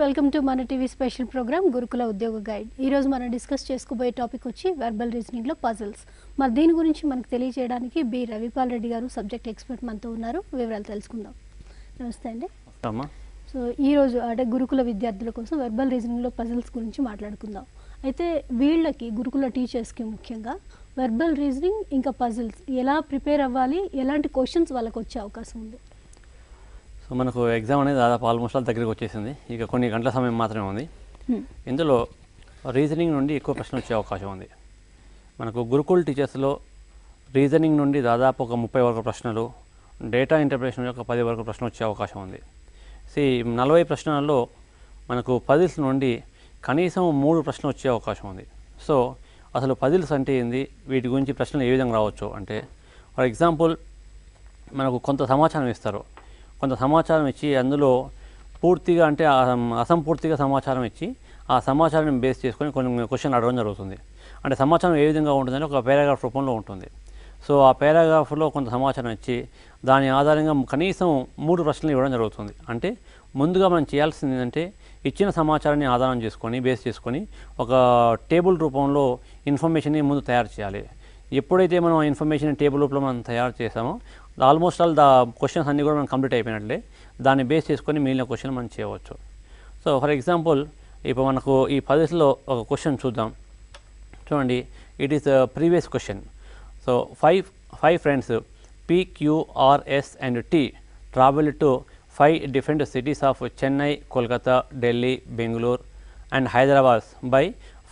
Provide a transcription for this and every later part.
Welcome to మన TV special programme గురుకుల ఉద్యోగ గైడ్. ఈ రోజు మనం డిస్కస్ చేసుకోబోయే టాపిక్ వచ్చి వెర్బల్ రీజనింగ్ లో పజిల్స్. మరి దీని గురించి మనకు తెలియజేయడానికి బి రవిపాల్ రెడ్డి గారు సబ్జెక్ట్ ఎక్స్పర్ట్ మనతో ఉన్నారు. వివరాలు తెలుసుకుందాం. నమస్తే అండి. సో ఈ రోజు అంటే గురుకుల విద్యార్థుల కోసం వెర్బల్ రీజనింగ్ లో పజిల్స్ గురించి మాట్లాడుకుందాం. అయితే వీళ్ళకి గురుకుల టీచర్స్కి ముఖ్యంగా వెర్బల్ రీజనింగ్ ఇంకా పజిల్స్ ఎలా ప్రిపేర్ అవ్వాలి, ఎలాంటి క్వశ్చన్స్ వాళ్ళకి వచ్చే అవకాశం ఉంది? సో మనకు ఎగ్జామ్ అనేది దాదాపు ఆల్మోస్ట్ ఆల్ దగ్గరికి వచ్చేసింది. ఇక కొన్ని గంటల సమయం మాత్రమే ఉంది. ఇందులో రీజనింగ్ నుండి ఎక్కువ ప్రశ్నలు వచ్చే అవకాశం ఉంది. మనకు గురుకుల్ టీచర్స్లో రీజనింగ్ నుండి దాదాపు ఒక 30 వరకు ప్రశ్నలు, డేటా ఇంటర్ప్రిటేషన్ ఒక 10 వరకు ప్రశ్నలు వచ్చే అవకాశం ఉంది. 40 ప్రశ్నలలో మనకు పజిల్స్ నుండి కనీసం 3 ప్రశ్నలు వచ్చే అవకాశం ఉంది. సో అసలు పజిల్స్ అంటే ఏంది, వీటి గురించి ప్రశ్నలు ఏ విధంగా రావచ్చు అంటే, ఫర్ ఎగ్జాంపుల్ మనకు కొంత సమాచారం ఇస్తారు. కొంత సమాచారం ఇచ్చి అందులో పూర్తిగా అంటే అసంపూర్తిగా సమాచారం ఇచ్చి ఆ సమాచారాన్ని బేస్ చేసుకొని కొన్ని క్వశ్చన్లు అడగడం జరుగుతుంది. అంటే సమాచారం ఏ విధంగా ఉంటుందంటే ఒక పారాగ్రాఫ్ రూపంలో ఉంటుంది. సో ఆ పారాగ్రాఫ్లో కొంత సమాచారం ఇచ్చి దాని ఆధారంగా కనీసం 3 ప్రశ్నలు ఇవ్వడం జరుగుతుంది. అంటే ముందుగా మనం చేయాల్సింది ఏంటంటే ఇచ్చిన సమాచారాన్ని ఆధారం చేసుకొని బేస్ చేసుకొని ఒక టేబుల్ రూపంలో ఇన్ఫర్మేషన్ని ముందు తయారు చేయాలి. ఎప్పుడైతే మనం ఆ ఇన్ఫర్మేషన్ టేబుల్ రూపంలో మనం తయారు చేసామో ఆల్మోస్ట్ ఆల్ క్వశ్చన్స్ అన్నీ కూడా మనం కంప్లీట్ అయిపోయినట్లే. దాన్ని బేస్ చేసుకొని మిగిలిన క్వశ్చన్ మనం చేయవచ్చు. సో ఫర్ ఎగ్జాంపుల్ ఇప్పుడు మనకు ఈ పజిల్స్లో ఒక క్వశ్చన్ చూద్దాం. చూడండి, it is previous question. So five friends PQRS and T travel to 5 different cities of Chennai, Kolkata, Delhi, Bangalore and Hyderabad by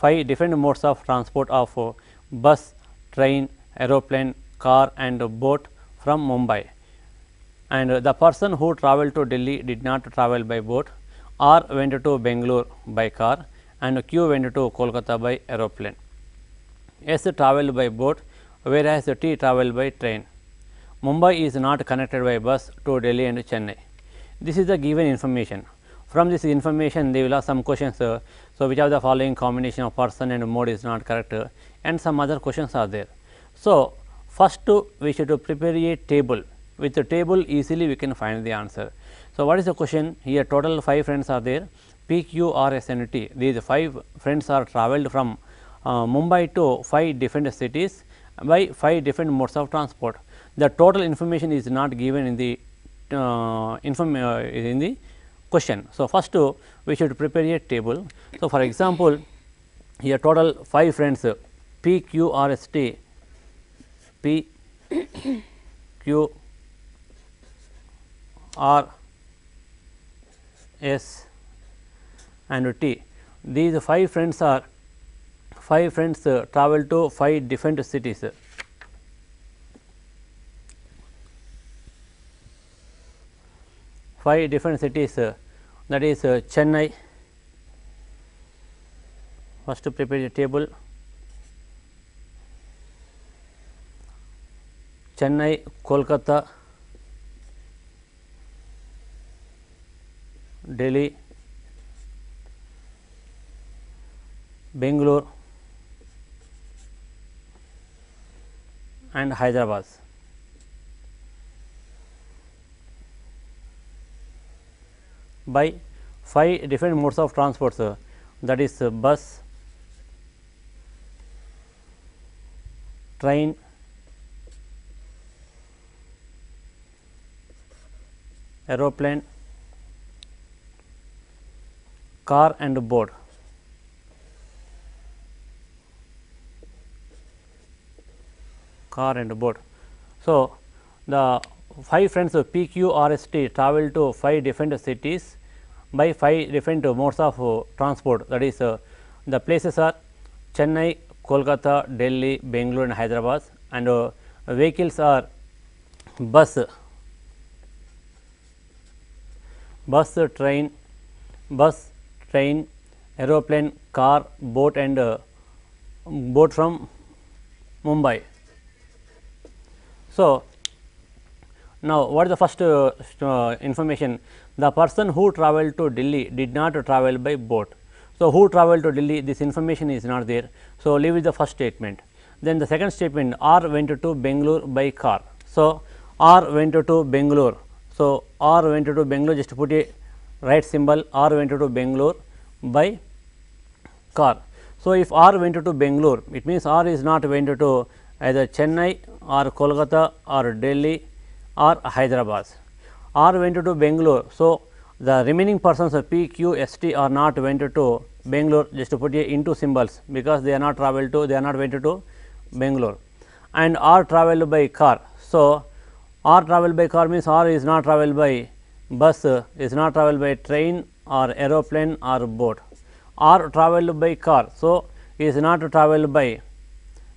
5 different modes of transport of bus, train, aeroplane, car and boat from Mumbai, and the person who travelled to Delhi did not travel by boat. R went to Bangalore by car and Q went to Kolkata by aeroplane. S travelled by boat whereas T travelled by train. Mumbai is not connected by bus to Delhi and Chennai. This is the given information. From this information they will have some questions. So which of the following combination of person and mode is not correct, and some other questions are there. So first we should prepare a table. With the table easily we can find the answer. So what is the question? Here total 5 friends are there, PQRS and T. These 5 friends are travelled from Mumbai to 5 different cities by 5 different modes of transport. The total information is not given in the question. So first we should prepare a table. So for example here total 5 friends PQRST, P Q R S and T. These 5 friends travel to 5 different cities. Five different cities, that is Chennai. First prepare a table. Chennai, Kolkata, Delhi, Bangalore and Hyderabad. By 5 different modes of transport, that is bus, train, aeroplane, car and boat. So the 5 friends of PQRST travel to 5 different cities by 5 different modes of transport. That is the places are Chennai, Kolkata, Delhi, Bangalore and Hyderabad, and vehicles are bus, train, aeroplane, car, boat and boat from Mumbai. So now what is the first information? The person who travelled to Delhi did not travel by boat. So who travelled to Delhi, this information is not there. So leave with the first statement. Then the second statement, R went to Bangalore by car. So R went to Bangalore. So R went to Bangalore, just put a right symbol, R went to Bangalore by car. So, if R went to Bangalore, it means R is not went to either Chennai or Kolkata or Delhi or Hyderabad. R went to Bangalore. So, the remaining persons of P, Q, S, T are not went to Bangalore, just to put into symbols, because they are not traveled to, they are not went to Bangalore, and R travelled by car. So, R travelled by car means R is not travelled by bus, is not travelled by train or aeroplane or boat. R travelled by car. So, is not travelled by,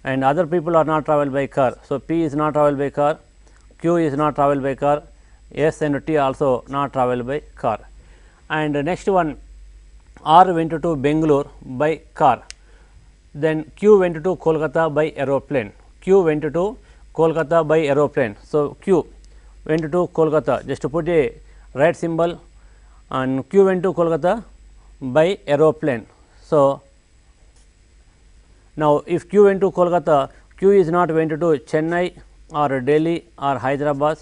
and other people are not travelled by car. So, P is not travelled by car, Q is not travelled by car, S and T also not travelled by car. And next one, R went to Bangalore by car, then Q went to Kolkata by aeroplane, Q went to Kolkata by aeroplane. So, Q went to Kolkata, just to put a right symbol, and Q went to Kolkata by aeroplane. So, now if Q went to Kolkata, Q is not went to Chennai or Delhi or Hyderabad,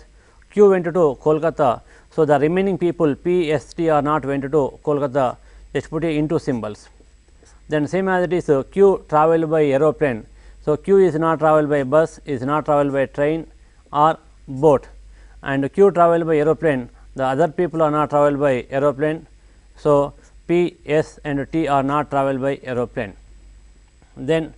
Q went to Kolkata. So, the remaining people P, S, T are not went to Kolkata, just put it into symbols. Then same as it is, Q travelled by aeroplane. So, Q is not travelled by bus, is not travelled by train or boat, and Q travelled by aeroplane, the other people are not travelled by aeroplane. So, P, S and T are not travelled by aeroplane. Then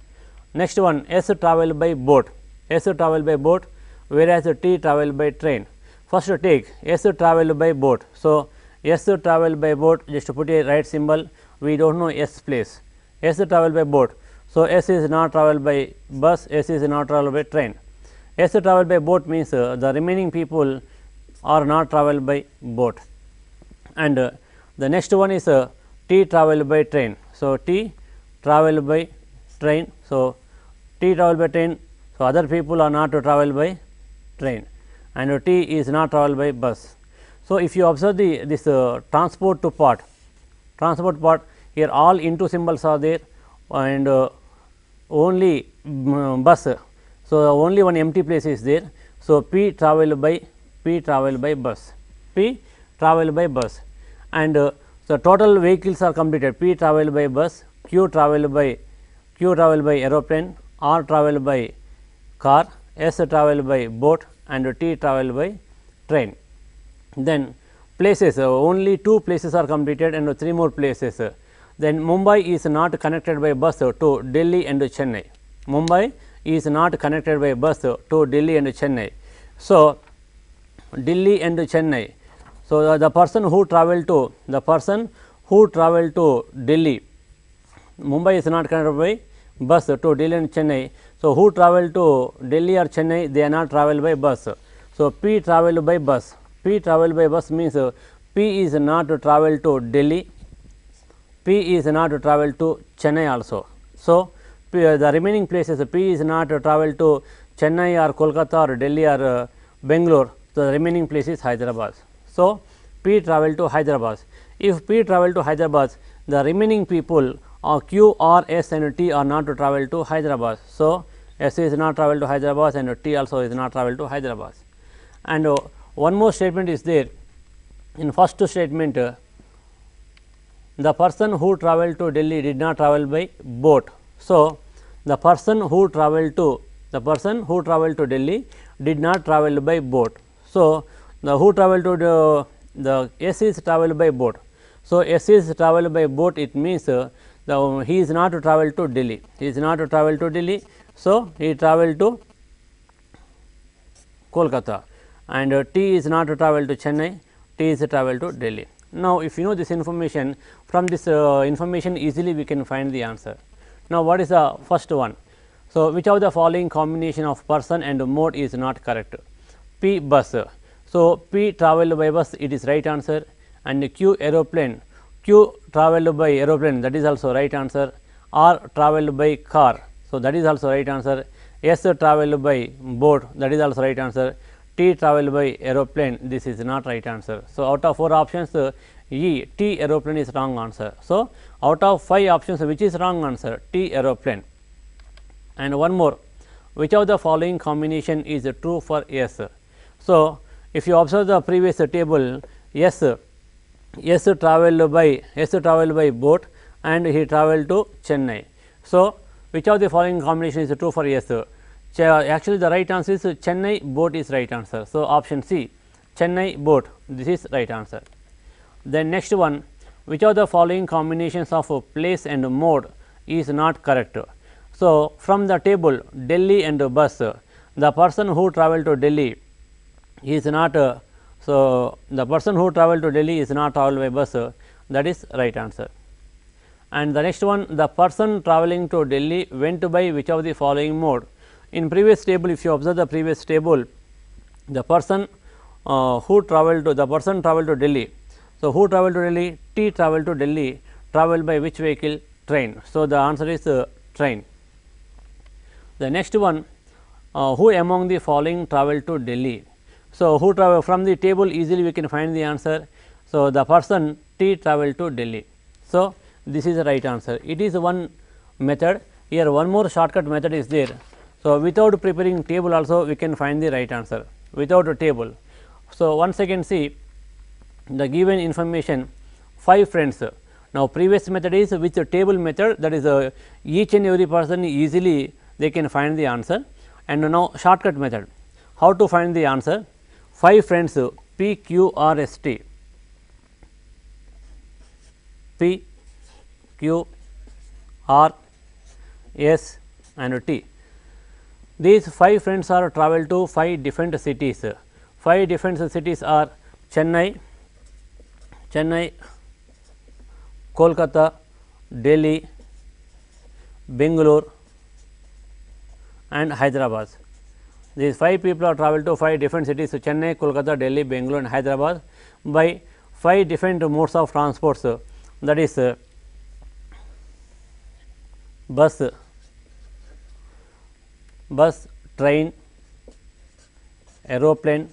next one, S travelled by boat, S travelled by boat, whereas T travelled by train. First take S travelled by boat. So, S travelled by boat, just to put a right symbol, we do not know S place, S travelled by boat. So, S is not travelled by bus, S is not travelled by train. S travelled by boat means the remaining people are not travelled by boat. And the next one is T travelled by train. So, T travelled by train. So, T travelled by train. So, other people are not to travel by train, and T is not travelled by bus. So, if you observe this transport part, here all into symbols are there, and only bus. So, only one empty place is there. So, P travelled by bus, P travelled by bus, and so total vehicles are completed. P travelled by bus, Q travelled by aeroplane, R travelled by car, S travelled by boat, and T travelled by train. Then places, only 2 places are completed and 3 more places. Then Mumbai is not connected by bus to Delhi and Chennai. Mumbai is not connected by bus to Delhi and Chennai. So, Delhi and Chennai. So, the person who travelled to Delhi, Mumbai is not connected by bus to Delhi and Chennai. So, who travelled to Delhi or Chennai, they are not travelled by bus. So, P travelled by bus, P travelled by bus means P is not to travel to Delhi, P is not to travel to Chennai also. So, the remaining places P is not to travel to Chennai or Kolkata or Delhi or Bangalore. So, the remaining place is Hyderabad. So, P travel to Hyderabad. If P travel to Hyderabad, the remaining people Q, R, S and T are not to travel to Hyderabad. So, S is not travel to Hyderabad and T also is not travel to Hyderabad. And one more statement is there. In first statement, the person who travelled to Delhi did not travel by boat. So, the person who travelled to Delhi did not travel by boat. So, the who travelled to the S is travelled by boat. So, S is travelled by boat, it means he is not to travel to Delhi, he is not to travel to Delhi. So, he travelled to Kolkata, and T is not to travel to Chennai, T is to travel to Delhi. Now, if you know this information, from this information easily we can find the answer. Now, what is the first one? So, which of the following combination of person and mode is not correct? P bus. So, P travelled by bus, it is right answer, and Q aeroplane, Q travelled by aeroplane, that is also right answer. R travelled by car, so that is also right answer. S travelled by boat, that is also right answer. T travelled by aeroplane, this is not right answer. So, out of 4 options, E, T aeroplane is wrong answer. So, out of 5 options, which is wrong answer? T aeroplane. And one more, which of the following combination is true for S? So, if you observe the previous table, S S travelled by boat and he travelled to Chennai. So, which of the following combination is true for S? Actually, the right answer is Chennai boat is right answer. So, option C, Chennai boat, this is right answer. Then next one, which of the following combinations of place and mode is not correct? So, from the table Delhi and bus, the person who travelled to Delhi is not so the person who travelled to Delhi is not travelled by bus, that is right answer. And the next one, the person travelling to Delhi went by which of the following mode? In previous table, if you observe the previous table, the person who travelled to Delhi. So, who travelled to Delhi? T travelled to Delhi, travelled by which vehicle? Train. So, the answer is train. The next one, who among the following travelled to Delhi? So, who travel from the table easily we can find the answer. So, the person T travelled to Delhi. So, this is the right answer. It is one method. Here one more shortcut method is there. So, without preparing table also we can find the right answer without a table. So, once again see the given information 5 friends. Now, previous method is with the table method, that is each and every person easily they can find the answer. And now, shortcut method, how to find the answer? 5 friends P, Q, R, S, T, P, Q, R, S and T. These 5 friends are travelled to 5 different cities. 5 different cities are Chennai, Kolkata, Delhi, Bangalore and Hyderabad. These 5 people are travelled to 5 different cities, Chennai, Kolkata, Delhi, Bangalore and Hyderabad by 5 different modes of transports, that is bus, train, aeroplane,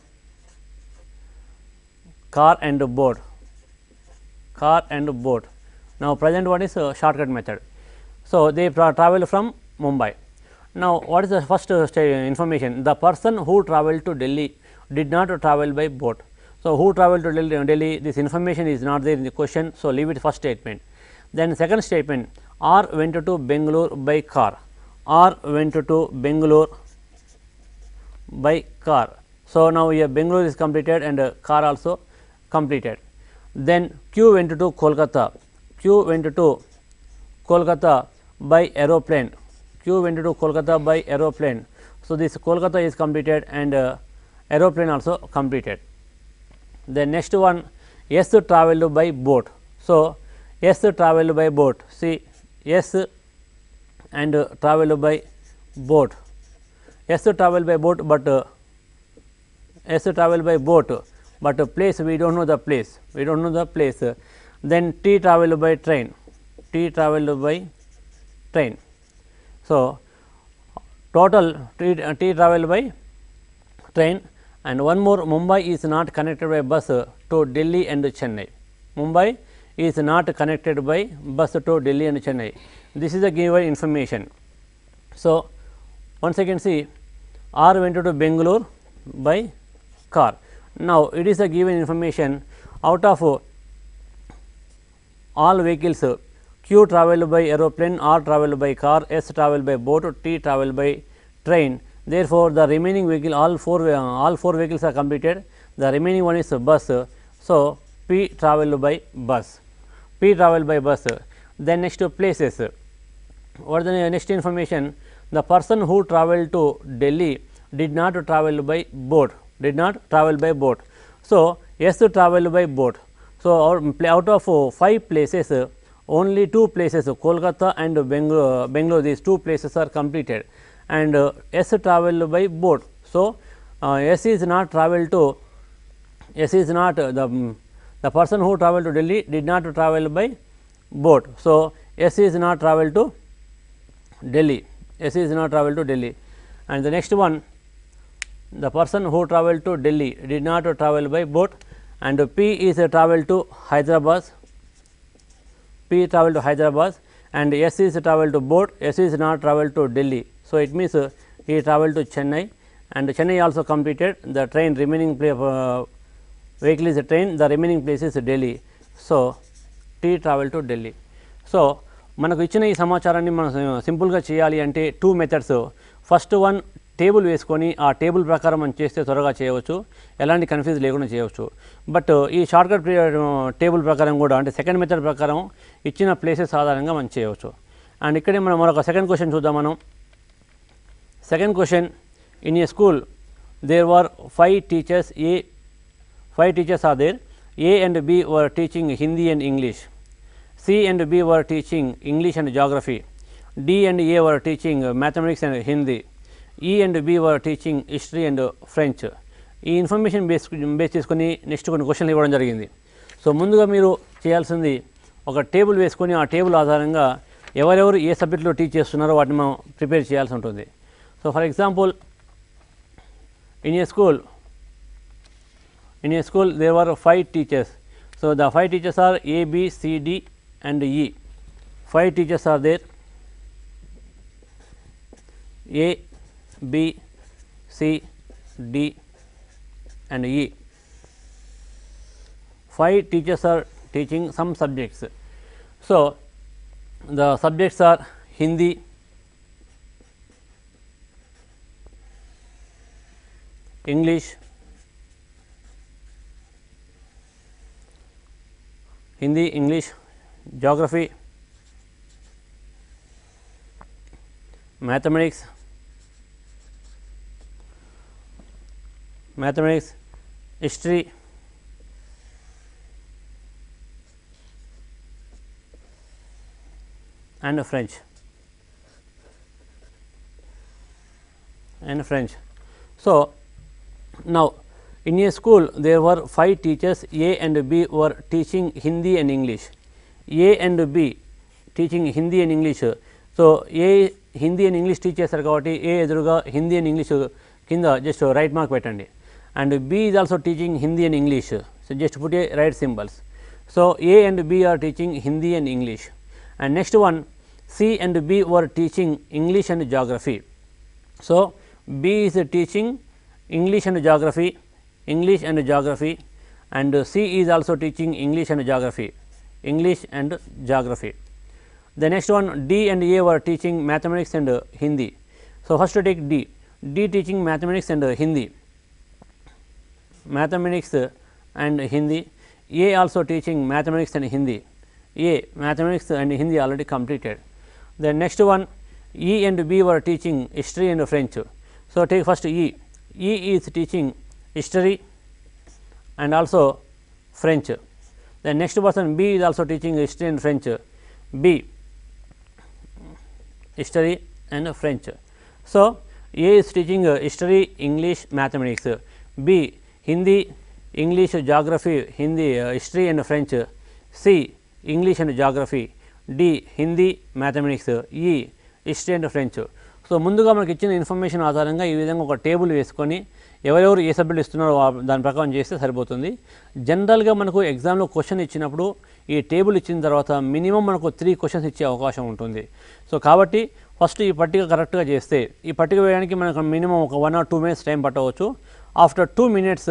car and boat. Now, present one is shortcut method. So, they travel from Mumbai. Now, what is the first information? The person who travelled to Delhi did not travel by boat. So, who travelled to Delhi, this information is not there in the question. So, leave it first statement. Then second statement, R went to Bangalore by car. R went to Bangalore by car. So, now here Bangalore is completed and car also completed. Then Q went to Kolkata. Q went to Kolkata by aeroplane. Q went to Kolkata by aeroplane. So, this Kolkata is completed and aeroplane also completed. Then next one, S travelled by boat. So, S travelled by boat. See S and travelled by boat. S travelled by boat, but S travelled by boat, but place we do not know the place. We do not know the place. Then T travelled by train. T travelled by train. So, total T travelled by train. And one more, Mumbai is not connected by bus to Delhi and Chennai. Mumbai is not connected by bus to Delhi and Chennai. This is the given information. So, once again see, R went to Bangalore by car. Now, it is a given information out of all vehicles, Q travelled by aeroplane, R travelled by car, S travelled by boat, T travelled by train. Therefore, the remaining vehicle, all four vehicles are completed. The remaining one is bus. So, P travelled by bus. P travelled by bus. Then next places. What is the next information? The person who travelled to Delhi did not travel by boat. Did not travel by boat. So, S travelled by boat. So, out of 5 places, only 2 places, Kolkata and Bangalore, these 2 places are completed, and S travelled by boat. So, S is not travelled to, S is not the person who travelled to Delhi did not travel by boat. So, S is not travelled to Delhi. S is not travelled to Delhi. And the next one, the person who travelled to Delhi did not travel by boat, and P is travelled to Hyderabad. P travelled to Hyderabad, and S is travelled to boat. S is not travelled to Delhi. So, it means he travelled to Chennai, and Chennai also completed. The train remaining vehicle is a train, the remaining place is Delhi. So to travel to Delhi. So మనకు ఇచ్చిన ఈ సమాచారాన్ని మనం సింపుల్గా చేయాలి అంటే 2 methods. First one, table వేసుకొని ఆ టేబుల్ ప్రకారం మనం చేస్తే త్వరగా చేయవచ్చు, ఎలాంటి కన్ఫ్యూజ్ లేకుండా చేయవచ్చు. బట్ ఈ షార్ట్కట్ టేబుల్ ప్రకారం కూడా, అంటే సెకండ్ మెథడ్ ప్రకారం ఇచ్చిన ప్లేసెస్ ఆధారంగా మనం చేయవచ్చు. అండ్ ఇక్కడే మనం మరొక సెకండ్ క్వశ్చన్ చూద్దాం. మనం second question, in a school there were 5 teachers. 5 teachers are there. A and B were teaching Hindi and English. C and B were teaching English and geography. D and A were teaching mathematics and Hindi. E and B were teaching history and French. ఈ information base చేసుకొని next కొన్ని క్వశ్చన్లు ఇవ్వడం జరిగింది. So ముందుగా మీరు చేయాల్సింది ఒక టేబుల్ వేసుకొని ఆ టేబుల్ ఆధారంగా ఎవరెవరు ఏ సబ్జెక్టులో టీచ్ చేస్తున్నారో వాటిని మనం ప్రిపేర్ చేయాల్సి ఉంటుంది. So for example, in a school there were 5 teachers. So the 5 teachers are A, B, C, D and E. 5 teachers are there: A, B, C, D and E. 5 teachers are teaching some subjects. So the subjects are Hindi, English, geography, mathematics, history, and French. So now in a school there were 5 teachers. A and B were teaching Hindi and English. A and B teaching Hindi and English. So A Hindi and English teach చేస్తారు కాబట్టి A ఎదురుగా Hindi and English కింద just right mark పెట్టండి. And B is also teaching Hindi and English. So just put a right symbols. So A and B are teaching Hindi and English. And next one, C and B were teaching English and geography. So B is teaching English and geography, and C is also teaching English and geography. The next one, D and A were teaching mathematics and Hindi. So first to take D teaching mathematics and Hindi. A also teaching mathematics and Hindi. Mathematics and Hindi already completed. The next one, E and B were teaching history and French. So take first E is teaching history and also French. The next person, B is also teaching history and French. B, history and French. So A is teaching history, English, mathematics. B, Hindi, English, geography, history and French. C, English and geography. D, Hindi, mathematics. E, history and French. So ముందుగా మనకి ఇచ్చిన information ఆధారంగా ఈ విధంగా ఒక table వేసుకొని ఎవరెవరు ఏ subject ఇస్తున్నారో దాని ప్రకారం చేస్తే సరిపోతుంది. జనరల్గా మనకు ఎగ్జామ్లో క్వశ్చన్ ఇచ్చినప్పుడు ఈ టేబుల్ ఇచ్చిన తర్వాత మినిమం మనకు 3 క్వశ్చన్స్ ఇచ్చే అవకాశం ఉంటుంది. సో కాబట్టి ఫస్ట్ ఈ పట్టిక కరెక్ట్గా చేస్తే, ఈ పట్టిక వేయడానికి మనకు మినిమం ఒక 1 or 2 minutes టైం పట్టవచ్చు. ఆఫ్టర్ 2 minutes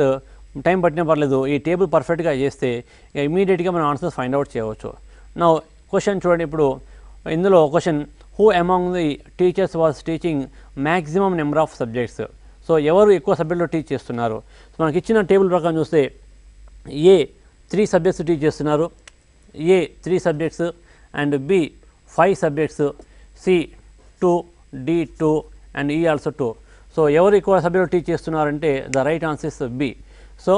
టైం పట్టినా పర్లేదు, ఈ టేబుల్ పర్ఫెక్ట్గా చేస్తే ఇమీడియట్గా మనం ఆన్సర్స్ ఫైండ్ అవుట్ చేయవచ్చు. నా క్వశ్చన్ చూడండి, ఇప్పుడు ఇందులో question, who among the teachers was teaching maximum number of subjects. So ఎవరు ఎక్కువ సబ్జెక్టులో టీచ్ చేస్తున్నారు. సో మనకి ఇచ్చిన టేబుల్ ప్రకారం చూస్తే A 3 subjects టీచ్ చేస్తున్నారు, A 3 subjects and B 5 subjects, C 2, D 2 and E also 2. So ఎవరు ఎక్కువ సబ్జెక్టులో టీచ్ చేస్తున్నారంటే the right answer is B. So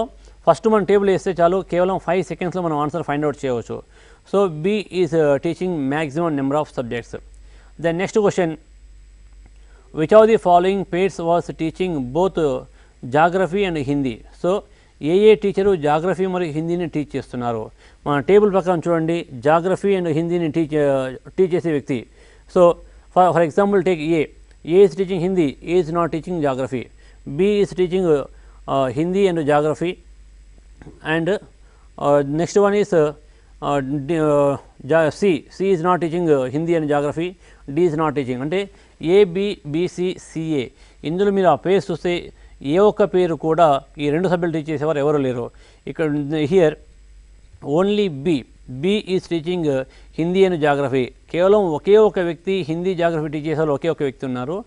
first మనం టేబుల్ వేస్తే చాలు, కేవలం 5 secondsలో మనం ఆన్సర్ ఫైండ్ అవుట్ చేయవచ్చు. So B is teaching maximum number of subjects. The next question, which of the following pairs was teaching both geography and Hindi. So A teacher geography మరియు హిందీని teach చేస్తున్నారు. మన table ప్రకారం చూడండి, geography and హిందీని teach చేసే వ్యక్తి. So for example take A is teaching Hindi, A is not teaching geography. B is teaching Hindi and geography, and next one is C is not teaching Hindi and geography, D is not teaching. అంటే A, B, B, C, C, A. ఇందులో మీరు ఆ pairs చూస్తే ఏ ఒక్క పేరు కూడా ఈ 2 సబ్జెక్టులు టీచ్ చేసేవారు ఎవరు లేరు. ఇక్కడ here only B is teaching Hindi and geography. కేవలం ఒకే ఒక వ్యక్తి హిందీ జాగ్రఫీ టీచ్ చేసే ఒకే ఒక వ్యక్తి ఉన్నారు.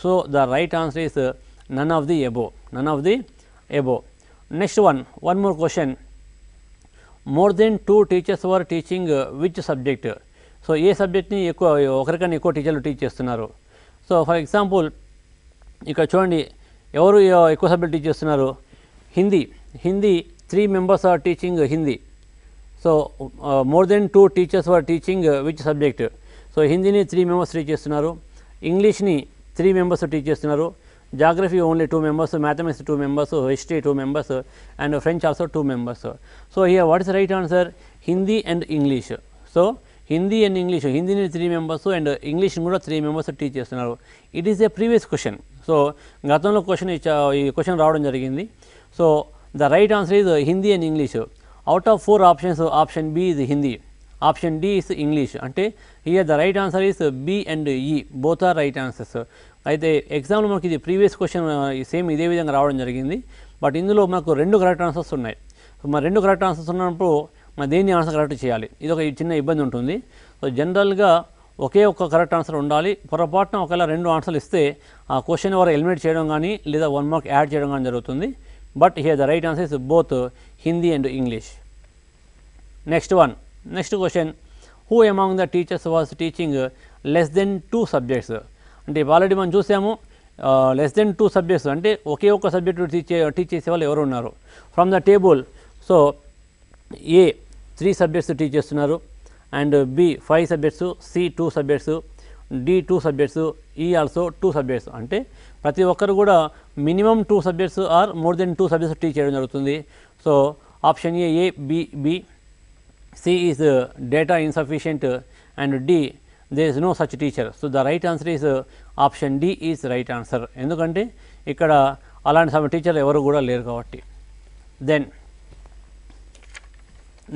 So the right answer is none of the above. Next one more question. More than 2 teachers were teaching which subject. So ఏ సబ్జెక్ట్ని ఒకరికన్నా ఎక్కువ టీచర్లు టీచ్ చేస్తున్నారు. సో ఫర్ ఎగ్జాంపుల్ ఇక్కడ చూడండి, ఎవరు ఎక్కువ సబ్జెక్ట్ టీచ్ చేస్తున్నారు? Hindi 3 members are teaching Hindi. So more than 2 teachers were teaching which subject. So హిందీని 3 మెంబర్స్ టీచ్ చేస్తున్నారు, ఇంగ్లీష్ని 3 మెంబర్స్ టీచ్ చేస్తున్నారు, geography only 2 members, mathematics 2 members, history 2 members and French also 2 members. So here what is right answer? Hindi and English. So Hindi and English, హిందీని 3 members and ఇంగ్లీష్ని కూడా 3 members teach చేస్తున్నారు. It is a previous question. So గతంలో ఈ question రావడం జరిగింది. So the right answer is Hindi and English. Out of 4 options, option B is Hindi, option D is English. అంటే here the right answer is B and E, both are right answers. అయితే ఎగ్జామ్లో మనకి ఇది previous question same ఇదే విధంగా రావడం జరిగింది. But ఇందులో మనకు 2 కరెక్ట్ ఆన్సర్స్ ఉన్నాయి. మరి 2 కరెక్ట్ ఆన్సర్స్ ఉన్నప్పుడు మన దేన్ని ఆన్సర్ కరెక్ట్ చేయాలి, ఇది ఒక చిన్న ఇబ్బంది ఉంటుంది. సో జనరల్గా ఒకే ఒక కరెక్ట్ ఆన్సర్ ఉండాలి. పొరపాటున ఒకవేళ 2 ఆన్సర్లు ఇస్తే ఆ క్వశ్చన్ ఎవరు ఎలిమినేట్ చేయడం కానీ లేదా 1 మార్క్ యాడ్ చేయడం కానీ జరుగుతుంది. But here the right answer is both Hindi and English. Next question. Who among the teachers was teaching less than 2 subjects. అంటే ఆల్రెడీ మనం చూసాము లెస్ దెన్ 2 సబ్జెక్ట్స్ అంటే ఒకే ఒక సబ్జెక్టు టీచ్ చేసే వాళ్ళు ఎవరు ఉన్నారు. From the table, so A 3 subjects teach చేస్తున్నారు, and B 5 subjects, C 2 subjects, D 2 subjects, E also 2 subjects. అంటే ప్రతి ఒక్కరు కూడా minimum 2 subjects or more than 2 subjects teach చేయడం జరుగుతుంది. So option A B, C is data insufficient and D there is no such teacher. So the right answer is option D is right answer. ఎందుకంటే ఇక్కడ అలాంటి సమ teacher ఎవరు కూడా లేరు కాబట్టి. Then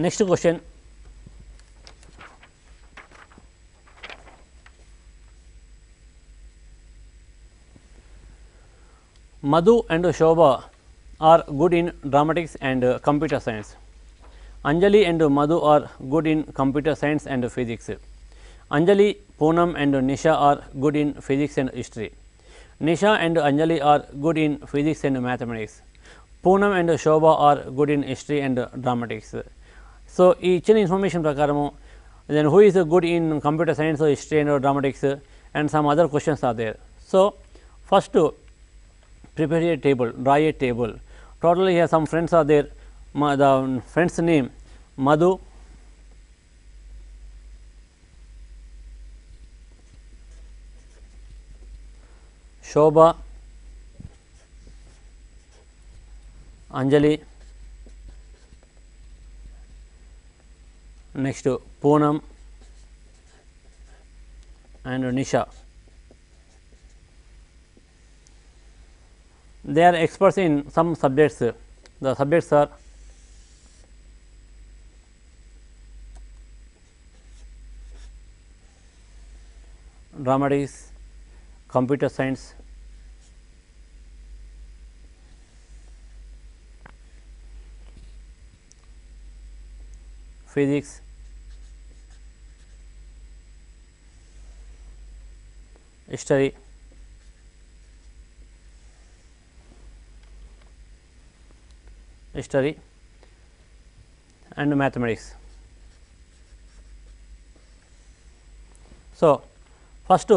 next question. Madhu and Shobha are good in dramatics and computer science. Anjali and Madhu are good in computer science and physics. Anjali, Poonam and Nisha are good in physics and history. Nisha and Anjali are good in physics and mathematics. Poonam and Shobha are good in history and dramatics. So, ఈ ఇచ్చిన information ప్రకారము then who is good in computer science, history and dramatics, and some other questions are there. So, first prepare a table, draw a table. Totally here some friends are there. The friend's name Madhu, Shobha, Anjali, next Poonam and Nisha. They are experts in some subjects. The subjects are dramatics, computer science, physics, history, and mathematics. So, first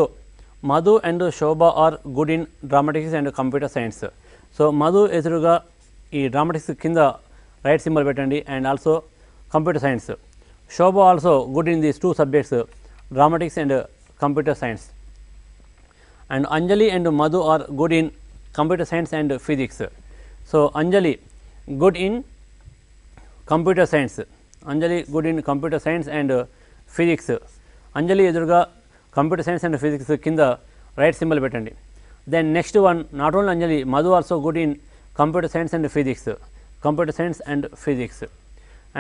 Madhu and Shobha are good in dramatics and computer science. So, Madhu ఎదురుగా ఈ dramatics కింద right symbol పెట్టండి and also computer science. Shobha also good in these 2 subjects, dramatics and computer science. And Anjali and Madhu are good in computer science and physics. So, Anjali good in computer science, Anjali good in computer science and physics. Anjali ఎదురుగా computer science and physics కింద right symbol పెట్టండి. Then next one, not only Anjali, Madhu also good in computer science and physics,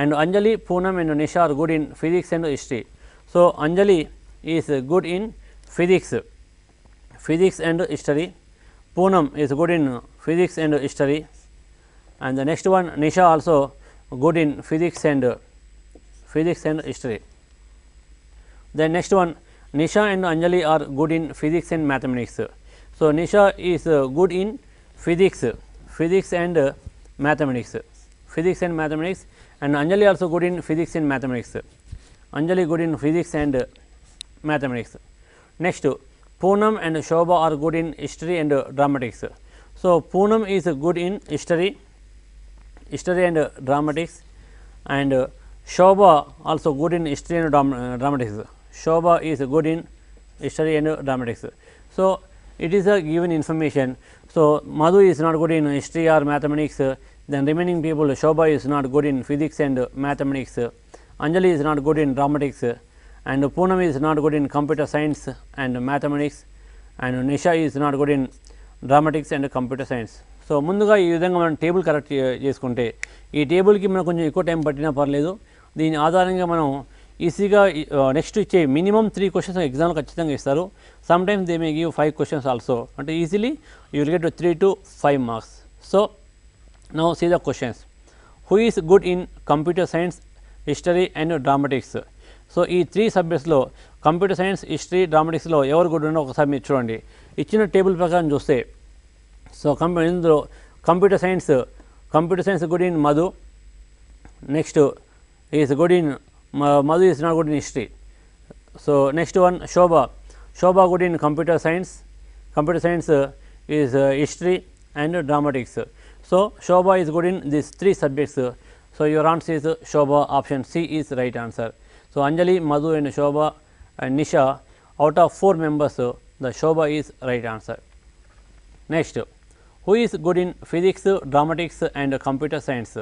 and Anjali, Poonam and Nisha are good in physics and history. So Anjali is good in physics and history, Poonam is good in physics and history, and the next one Nisha also good in physics and physics and history. Then next one, Nisha and Anjali are good in physics and mathematics. So, Nisha is good in physics and mathematics, and Anjali also good in physics and mathematics. Anjali good in physics and mathematics. Next, Poonam and Shobha are good in history and dramatics. So, Poonam is good in history and dramatics, and Shobha also good in history and dramatics. Shobha is good in history and dramatics. So, it is a given information. So, Madhu is not good in history or mathematics, then remaining people, Shobha is not good in physics and mathematics, Anjali is not good in dramatics, and Poonam is not good in computer science and mathematics, and Nisha is not good in dramatics and computer science. So ముందుగా ఈ విధంగా మనం table correct చేసుకుంటే ఈ టేబుల్కి మనం కొంచెం ఎక్కువ time పట్టినా పర్లేదు. దీని ఆధారంగా మనం ఈజీగా నెక్స్ట్ ఇచ్చే మినిమం 3 క్వశ్చన్స్ ఎగ్జామ్లో ఖచ్చితంగా ఇస్తారు. Sometimes they may give 5 questions also, అంటే easily you will get 3 to 5 marks. So now see the questions. Who is good in computer science, history and dramatics? So ఈ 3 సబ్జెక్ట్స్లో computer science, history, డ్రామాటిక్స్లో ఎవరు good ఉన్నో ఒకసారి మీరు చూడండి. ఇచ్చిన table ప్రకారం చూస్తే సో ఇందులో computer science good in Madhu. Next is good in Madhu is not good in history. So next one Shobha good in computer science is history and dramatics. So Shobha is good in this 3 subjects. So your answer is Shobha, option C is right answer. So Anjali, Madhu and Shobha and Nisha, out of 4 members the Shobha is right answer. Next, who is good in physics, dramatics and computer science?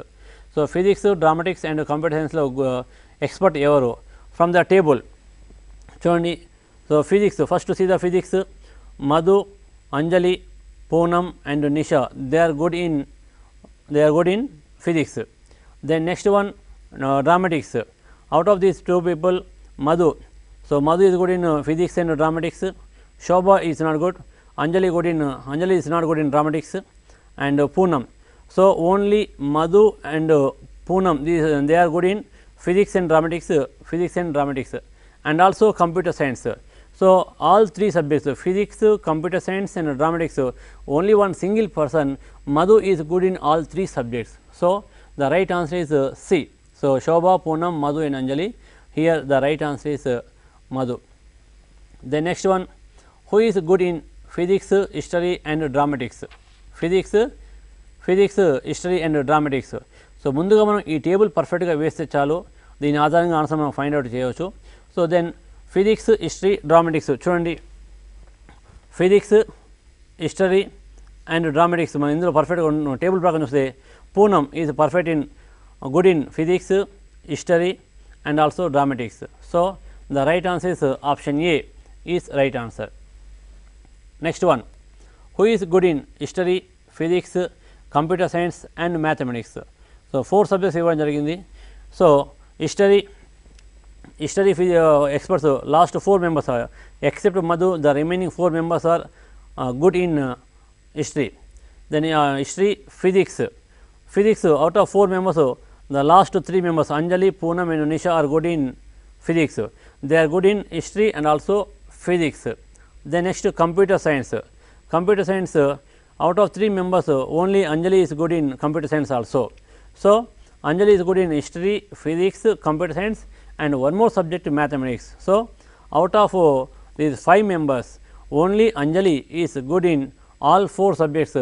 So physics, dramatics and computer science lo expert evaru from the table chudandi. So physics, first see the physics, Madhu, Anjali, Poonam and Nisha, they are good in physics. Then next one, dramatics, out of these 2 people, Madhu, so Madhu is good in physics and dramatics, Shobha is not good, Anjali is not good in dramatics, and Poonam. So only Madhu and Poonam, they are good in physics and dramatics, and also computer science. So all 3 subjects, physics, computer science and dramatics, only one single person, Madhu, is good in all 3 subjects. So the right answer is C. So Shobha, Poonam, Madhu and Anjali. Here the right answer is Madhu. The next one, who is good in physics, history and dramatics? Physics, history and dramatics. So ముందుగా మనం ఈ table పర్ఫెక్ట్గా వేస్తే చాలు, దీని ఆధారంగా answer మనం find out చేయవచ్చు. So then physics, history, dramatics చూడండి. ఫిజిక్స్, హిస్టరీ అండ్ డ్రామాటిక్స్ మనం ఇందులో పర్ఫెక్ట్గా టేబుల్ ప్రకారం చూస్తే Poonam is perfect in good in physics, history and also dramatics. So the right answer is option A is right answer. Next one, who is good in history, physics, computer science and mathematics? So 4 subjects ఇవ్వడం జరిగింది. So history experts, last 4 members are, except Madhu, the remaining 4 members are good in history. Then history, physics out of 4 members, the last 3 members Anjali, Poonam and Nisha are good in physics. They are good in history and also physics. Then next, computer science, out of 3 members, only Anjali is good in computer science also. So Anjali is good in history, physics, computer science and one more subject, mathematics. So out of these 5 members, only Anjali is good in all 4 subjects,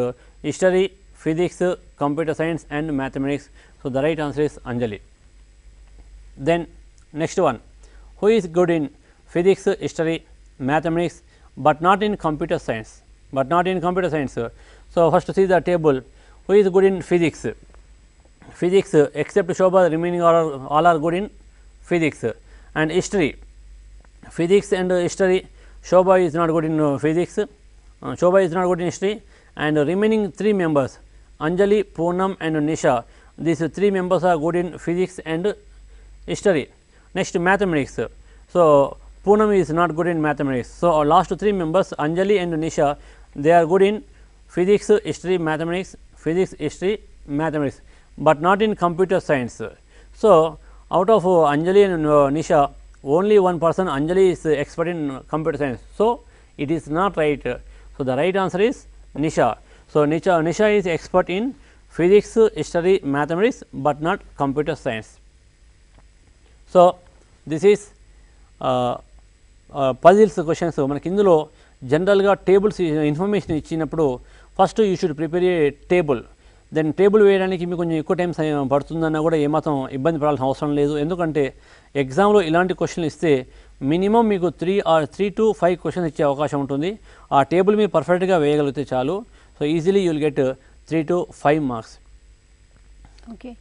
history, physics, computer science and mathematics. So the right answer is Anjali. Then next one, who is good in physics, history, mathematics but not in computer science? So first see the table. Who is good in physics? Except Shobha, the remaining all are good in physics. And history, physics and history, Shobha is not good in physics, Shobha is not good in history, and remaining 3 members Anjali, Poonam and Nisha, these 3 members are good in physics and history. Next, mathematics. So Poonam is not good in mathematics. So our last 3 members Anjali and Nisha, they are good in physics, history, mathematics, but not in computer science. So out of Anjali and Nisha, only one person, Anjali, is expert in computer science. So, it is not right. So, the right answer is Nisha. So, Nisha is expert in physics, history, mathematics, but not computer science. So, this is puzzles questions. మనకి ఇందులో జనరల్గా tables information ఇచ్చినప్పుడు first you should prepare a table. Then table వేయడానికి మీకు కొంచెం ఎక్కువ time పడుతుందన్నా కూడా ఏమాత్రం ఇబ్బంది పడాల్సిన అవసరం లేదు. ఎందుకంటే ఎగ్జామ్లో ఇలాంటి క్వశ్చన్లు ఇస్తే మినిమం మీకు 3 to 5 క్వశ్చన్స్ ఇచ్చే అవకాశం ఉంటుంది. ఆ టేబుల్ మీరు పర్ఫెక్ట్గా వేయగలిగితే చాలు. So easily you will get 3 to 5 marks. Okay.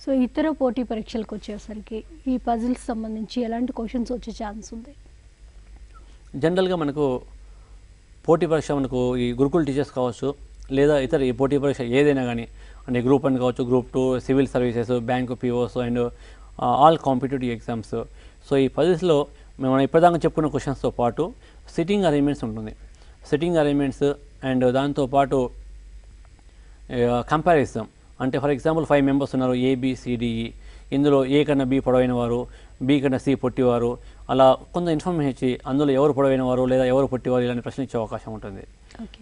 So ఇతర పోటీ పరీక్షలకు వచ్చేసరికి ఈ పజిల్స్ సంబంధించి ఎలాంటి క్వశ్చన్స్ వచ్చే ఛాన్స్ ఉంది? జనరల్గా మనకు పోటీ పరీక్ష మనకు ఈ గురుకుల్ టీచర్స్ కావచ్చు, లేదా ఇతర ఈ పోటీ పరీక్ష ఏదైనా కానీ, అంటే గ్రూప్ 1 కావచ్చు, group 2, civil services, bank POs and all competitive exams. So ఈ పజిల్స్లో మనం ఇప్పటిదాకా చెప్పుకున్న క్వశ్చన్స్తో పాటు సిట్టింగ్ అరేంజ్మెంట్స్ ఉంటుంది. సిట్టింగ్ అరేంజ్మెంట్స్ అండ్ దాంతోపాటు కంపారిజన్. అంటే ఫర్ ఎగ్జాంపుల్ 5 మెంబర్స్ ఉన్నారు, ABCDE. ఇందులో ఏ కన్నా బి పొడవైన వారు, బి కన్నా సి పొట్టివారు, అలా కొంత ఇన్ఫర్మేషన్ ఇచ్చి అందులో ఎవరు పొడవైన వారు లేదా ఎవరు పొట్టివారు ఇలాంటి ప్రశ్న ఇచ్చే అవకాశం ఉంటుంది. ఓకే.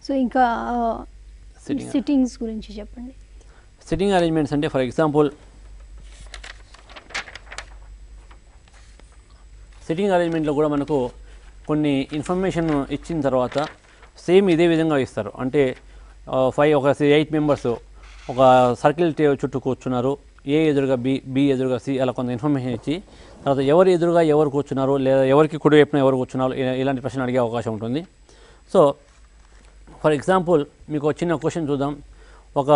సో ఇంకా సిట్టింగ్స్ గురించి చెప్పండి. సిట్టింగ్ అరేంజ్మెంట్స్ అంటే ఫర్ ఎగ్జాంపుల్ సిట్టింగ్ అరేంజ్మెంట్లో కూడా మనకు కొన్ని ఇన్ఫర్మేషన్ ఇచ్చిన తర్వాత సేమ్ ఇదే విధంగా ఇస్తారు. అంటే 8 మెంబర్స్ ఒక సర్కిల్ చుట్టూ కూర్చున్నారు, ఏ ఎదురుగా బి ఎదురుగా సి, అలా కొంత ఇన్ఫర్మేషన్ ఇచ్చి తర్వాత ఎవరు ఎదురుగా ఎవరు కూర్చున్నారు లేదా ఎవరికి కుడి వైపున ఎవరు కూర్చున్నారు ఇలాంటి ప్రశ్న అడిగే అవకాశం ఉంటుంది. సో ఫర్ ఎగ్జాంపుల్ మీకు చిన్న క్వశ్చన్ చూద్దాం. ఒక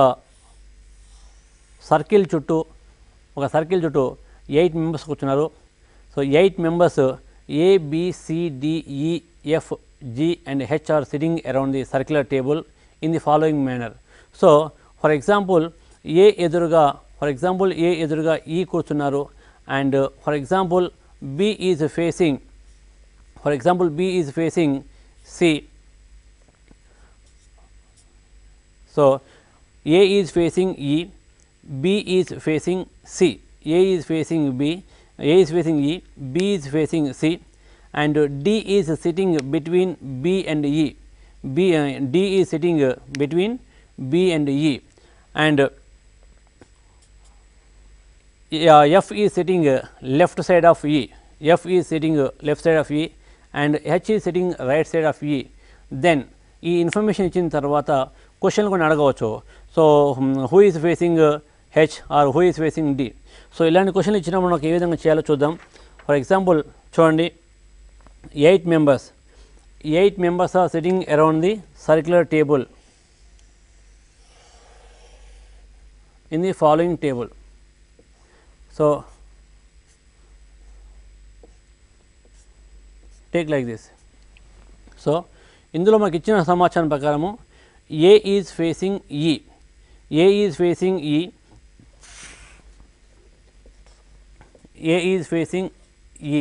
సర్కిల్ చుట్టూ 8 మెంబర్స్ కూర్చున్నారు. So 8 members ABCDEFG and H are sitting around the circular table in the following manner. So for example A ఎదురుగా E కూర్చున్నారు and for example B is facing C. So A is facing E, B is facing C, A is facing B, A is facing E, B is facing C, and D is sitting between B and E. D is sitting between B and E, and F is sitting left side of E. F is sitting left side of E, and H is sitting right side of E. Then ఈ information ఇచ్చిన తర్వాత క్వశ్చన్లు కొన్ని అడగవచ్చు. So who is facing H or who is facing D. సో ఇలాంటి క్వశ్చన్లు ఇచ్చినప్పుడు మనకు ఏ విధంగా చేయాలో చూద్దాం. ఫర్ ఎగ్జాంపుల్ చూడండి, 8 members are sitting around the circular table in the following table. So take like this. సో ఇందులో మనకి ఇచ్చిన సమాచారం ప్రకారము A is facing E, A is facing E, A is facing E,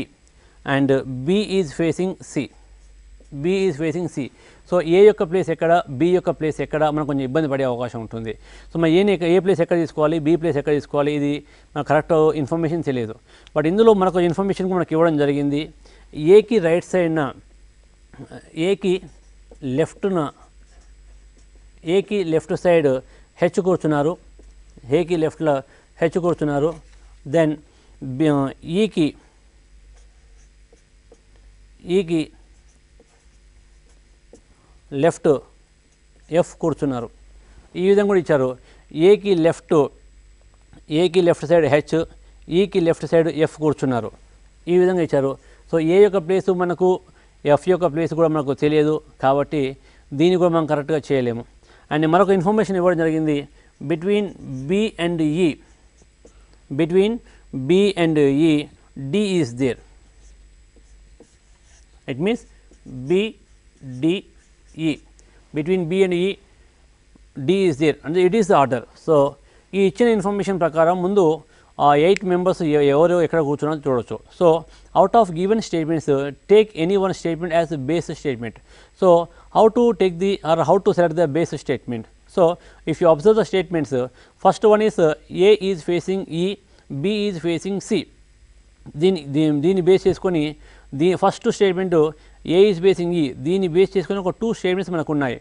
and B is facing C, B is facing C. So A యొక్క place ఎక్కడ, B యొక్క place ఎక్కడ, మనకు కొంచెం ఇబ్బంది పడే అవకాశం ఉంటుంది. సో మరి ఏ ప్లేస్ ఎక్కడ తీసుకోవాలి, బి ప్లేస్ ఎక్కడ తీసుకోవాలి, ఇది మనకు కరెక్ట్ ఇన్ఫర్మేషన్ తెలియదు. బట్ ఇందులో మనకు ఇన్ఫర్మేషన్ మనకు ఇవ్వడం జరిగింది. ఏకి రైట్ సైడ్న, ఏకి లెఫ్ట్ సైడ్ హెచ్ కూర్చున్నారు, ఏకి లెఫ్ట్లో హెచ్ కూర్చున్నారు. దెన్ ఈకి లెఫ్ట్ ఎఫ్ కూర్చున్నారు. ఈ విధంగా కూడా ఇచ్చారు. ఏకి లెఫ్ట్ సైడ్ హెచ్, ఈకి లెఫ్ట్ సైడ్ ఎఫ్ కూర్చున్నారు. ఈ విధంగా ఇచ్చారు. సో ఏ యొక్క ప్లేసు మనకు, ఎఫ్ యొక్క ప్లేస్ కూడా మనకు తెలియదు కాబట్టి దీన్ని కూడా మనం కరెక్ట్గా చేయలేము. అండ్ మరొక ఇన్ఫర్మేషన్ ఇవ్వడం జరిగింది, between B and E D is there. It means BDE, between B and E D is there, and it is the order. So ఈ ఇచ్చిన ఇన్ఫర్మేషన్ ప్రకారం ముందు 8 మెంబర్స్ ఎవరు ఎక్కడ కూర్చున్నారో చూడవచ్చు. So out of given statements take any one statement as base statement. So how to take the or how to select the base statement. So if you observe the statements, first one is A is facing E, B is facing C. దీన్ని base చేసుకొని first statement A is facing E, దీన్ని base చేసుకొని ఒక 2 statements మనకు ఉన్నాయి.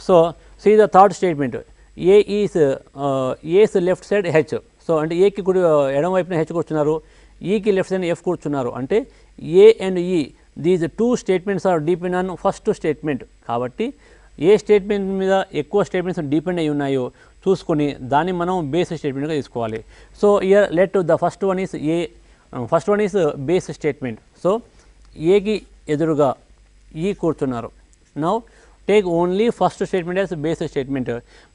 So see the third statement, A's left side H. So అంటే ఏకి కుడి ఎడమ వైపున హెచ్ కూర్చున్నారు, ఈకి లెఫ్ట్ సైడ్ ఎఫ్ కూర్చున్నారు. అంటే A and E these 2 statements are depend on first statement. కాబట్టి ఏ స్టేట్మెంట్ మీద ఎక్కువ స్టేట్మెంట్స్ డిపెండ్ అయి ఉన్నాయో చూసుకొని దాన్ని మనం బేస్ స్టేట్మెంట్గా తీసుకోవాలి. So here let the first one is base statement. So ఏకి ఎదురుగా ఈ కూర్చున్నారు. Now take only first statement as base statement.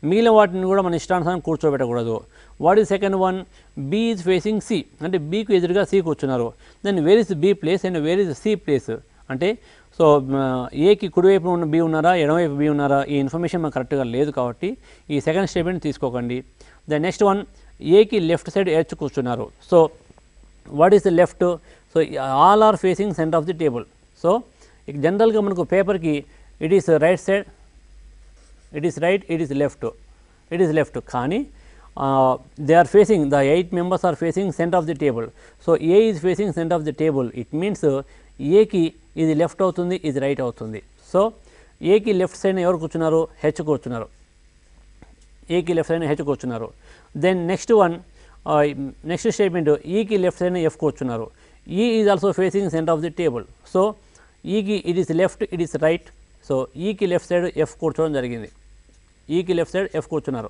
మిగిలిన వాటిని కూడా మన ఇష్టానుసారం కూర్చోబెట్టకూడదు. What is second one, B is facing C. అంటే బీకి ఎదురుగా సి కూర్చున్నారు. Then where is B place and where is C place. అంటే సో ఏకి కుడివైపు ఉన్న బి ఉన్నారా, ఎడమవైపు బి ఉన్నారా, ఈ ఇన్ఫర్మేషన్ మనకు కరెక్ట్గా లేదు కాబట్టి ఈ సెకండ్ స్టేట్మెంట్ తీసుకోకండి. ద నెక్స్ట్ వన్, ఏకి లెఫ్ట్ సైడ్ హెచ్ కూర్చున్నారు. So what is the left, so all are facing centre of the table. So జనరల్గా మనకు పేపర్కి it is right side, it is right, it is left. కానీ they are facing, the 8 members are facing centre of the table. So A is facing centre of the table. It means ఏకి ఇది left అవుతుంది, ఇది right అవుతుంది. So ఏకి left side ఎవరు కూర్చున్నారు, H కూర్చున్నారు. ఏకి లెఫ్ట్ సైడ్ హెచ్ కూర్చున్నారు. Then next one, next statement, ఈకి లెఫ్ట్ సైడ్ ఎఫ్ కూర్చున్నారు. E is also facing centre of the table. So ఈకి it is left, it is right. So ఈకి లెఫ్ట్ సైడ్ ఎఫ్ కూర్చోవడం జరిగింది. ఈకి లెఫ్ట్ సైడ్ ఎఫ్ కూర్చున్నారు.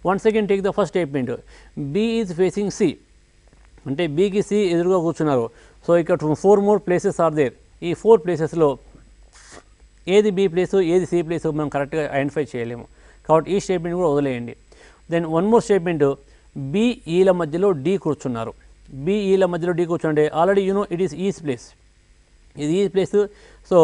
Once again take the first statement, B is facing C. అంటే బీకి C ఎదురుగా కూర్చున్నారు. సో ఇక్కడ 4 more ప్లేసెస్ ఆర్ దేర్. ఈ 4 ప్లేసెస్లో ఏది బి ప్లేసు, ఏది సి ప్లేసు మనం కరెక్ట్గా ఐడెంటిఫై చేయలేము. కాబట్టి ఈ స్టేట్మెంట్ కూడా వదిలేయండి. Then one more statement, B ఈల మధ్యలో డి కూర్చున్నారు. బి ఈల మధ్యలో డి కూర్చుంటే already it is E's place, ఇది ఈ ప్లేస్. సో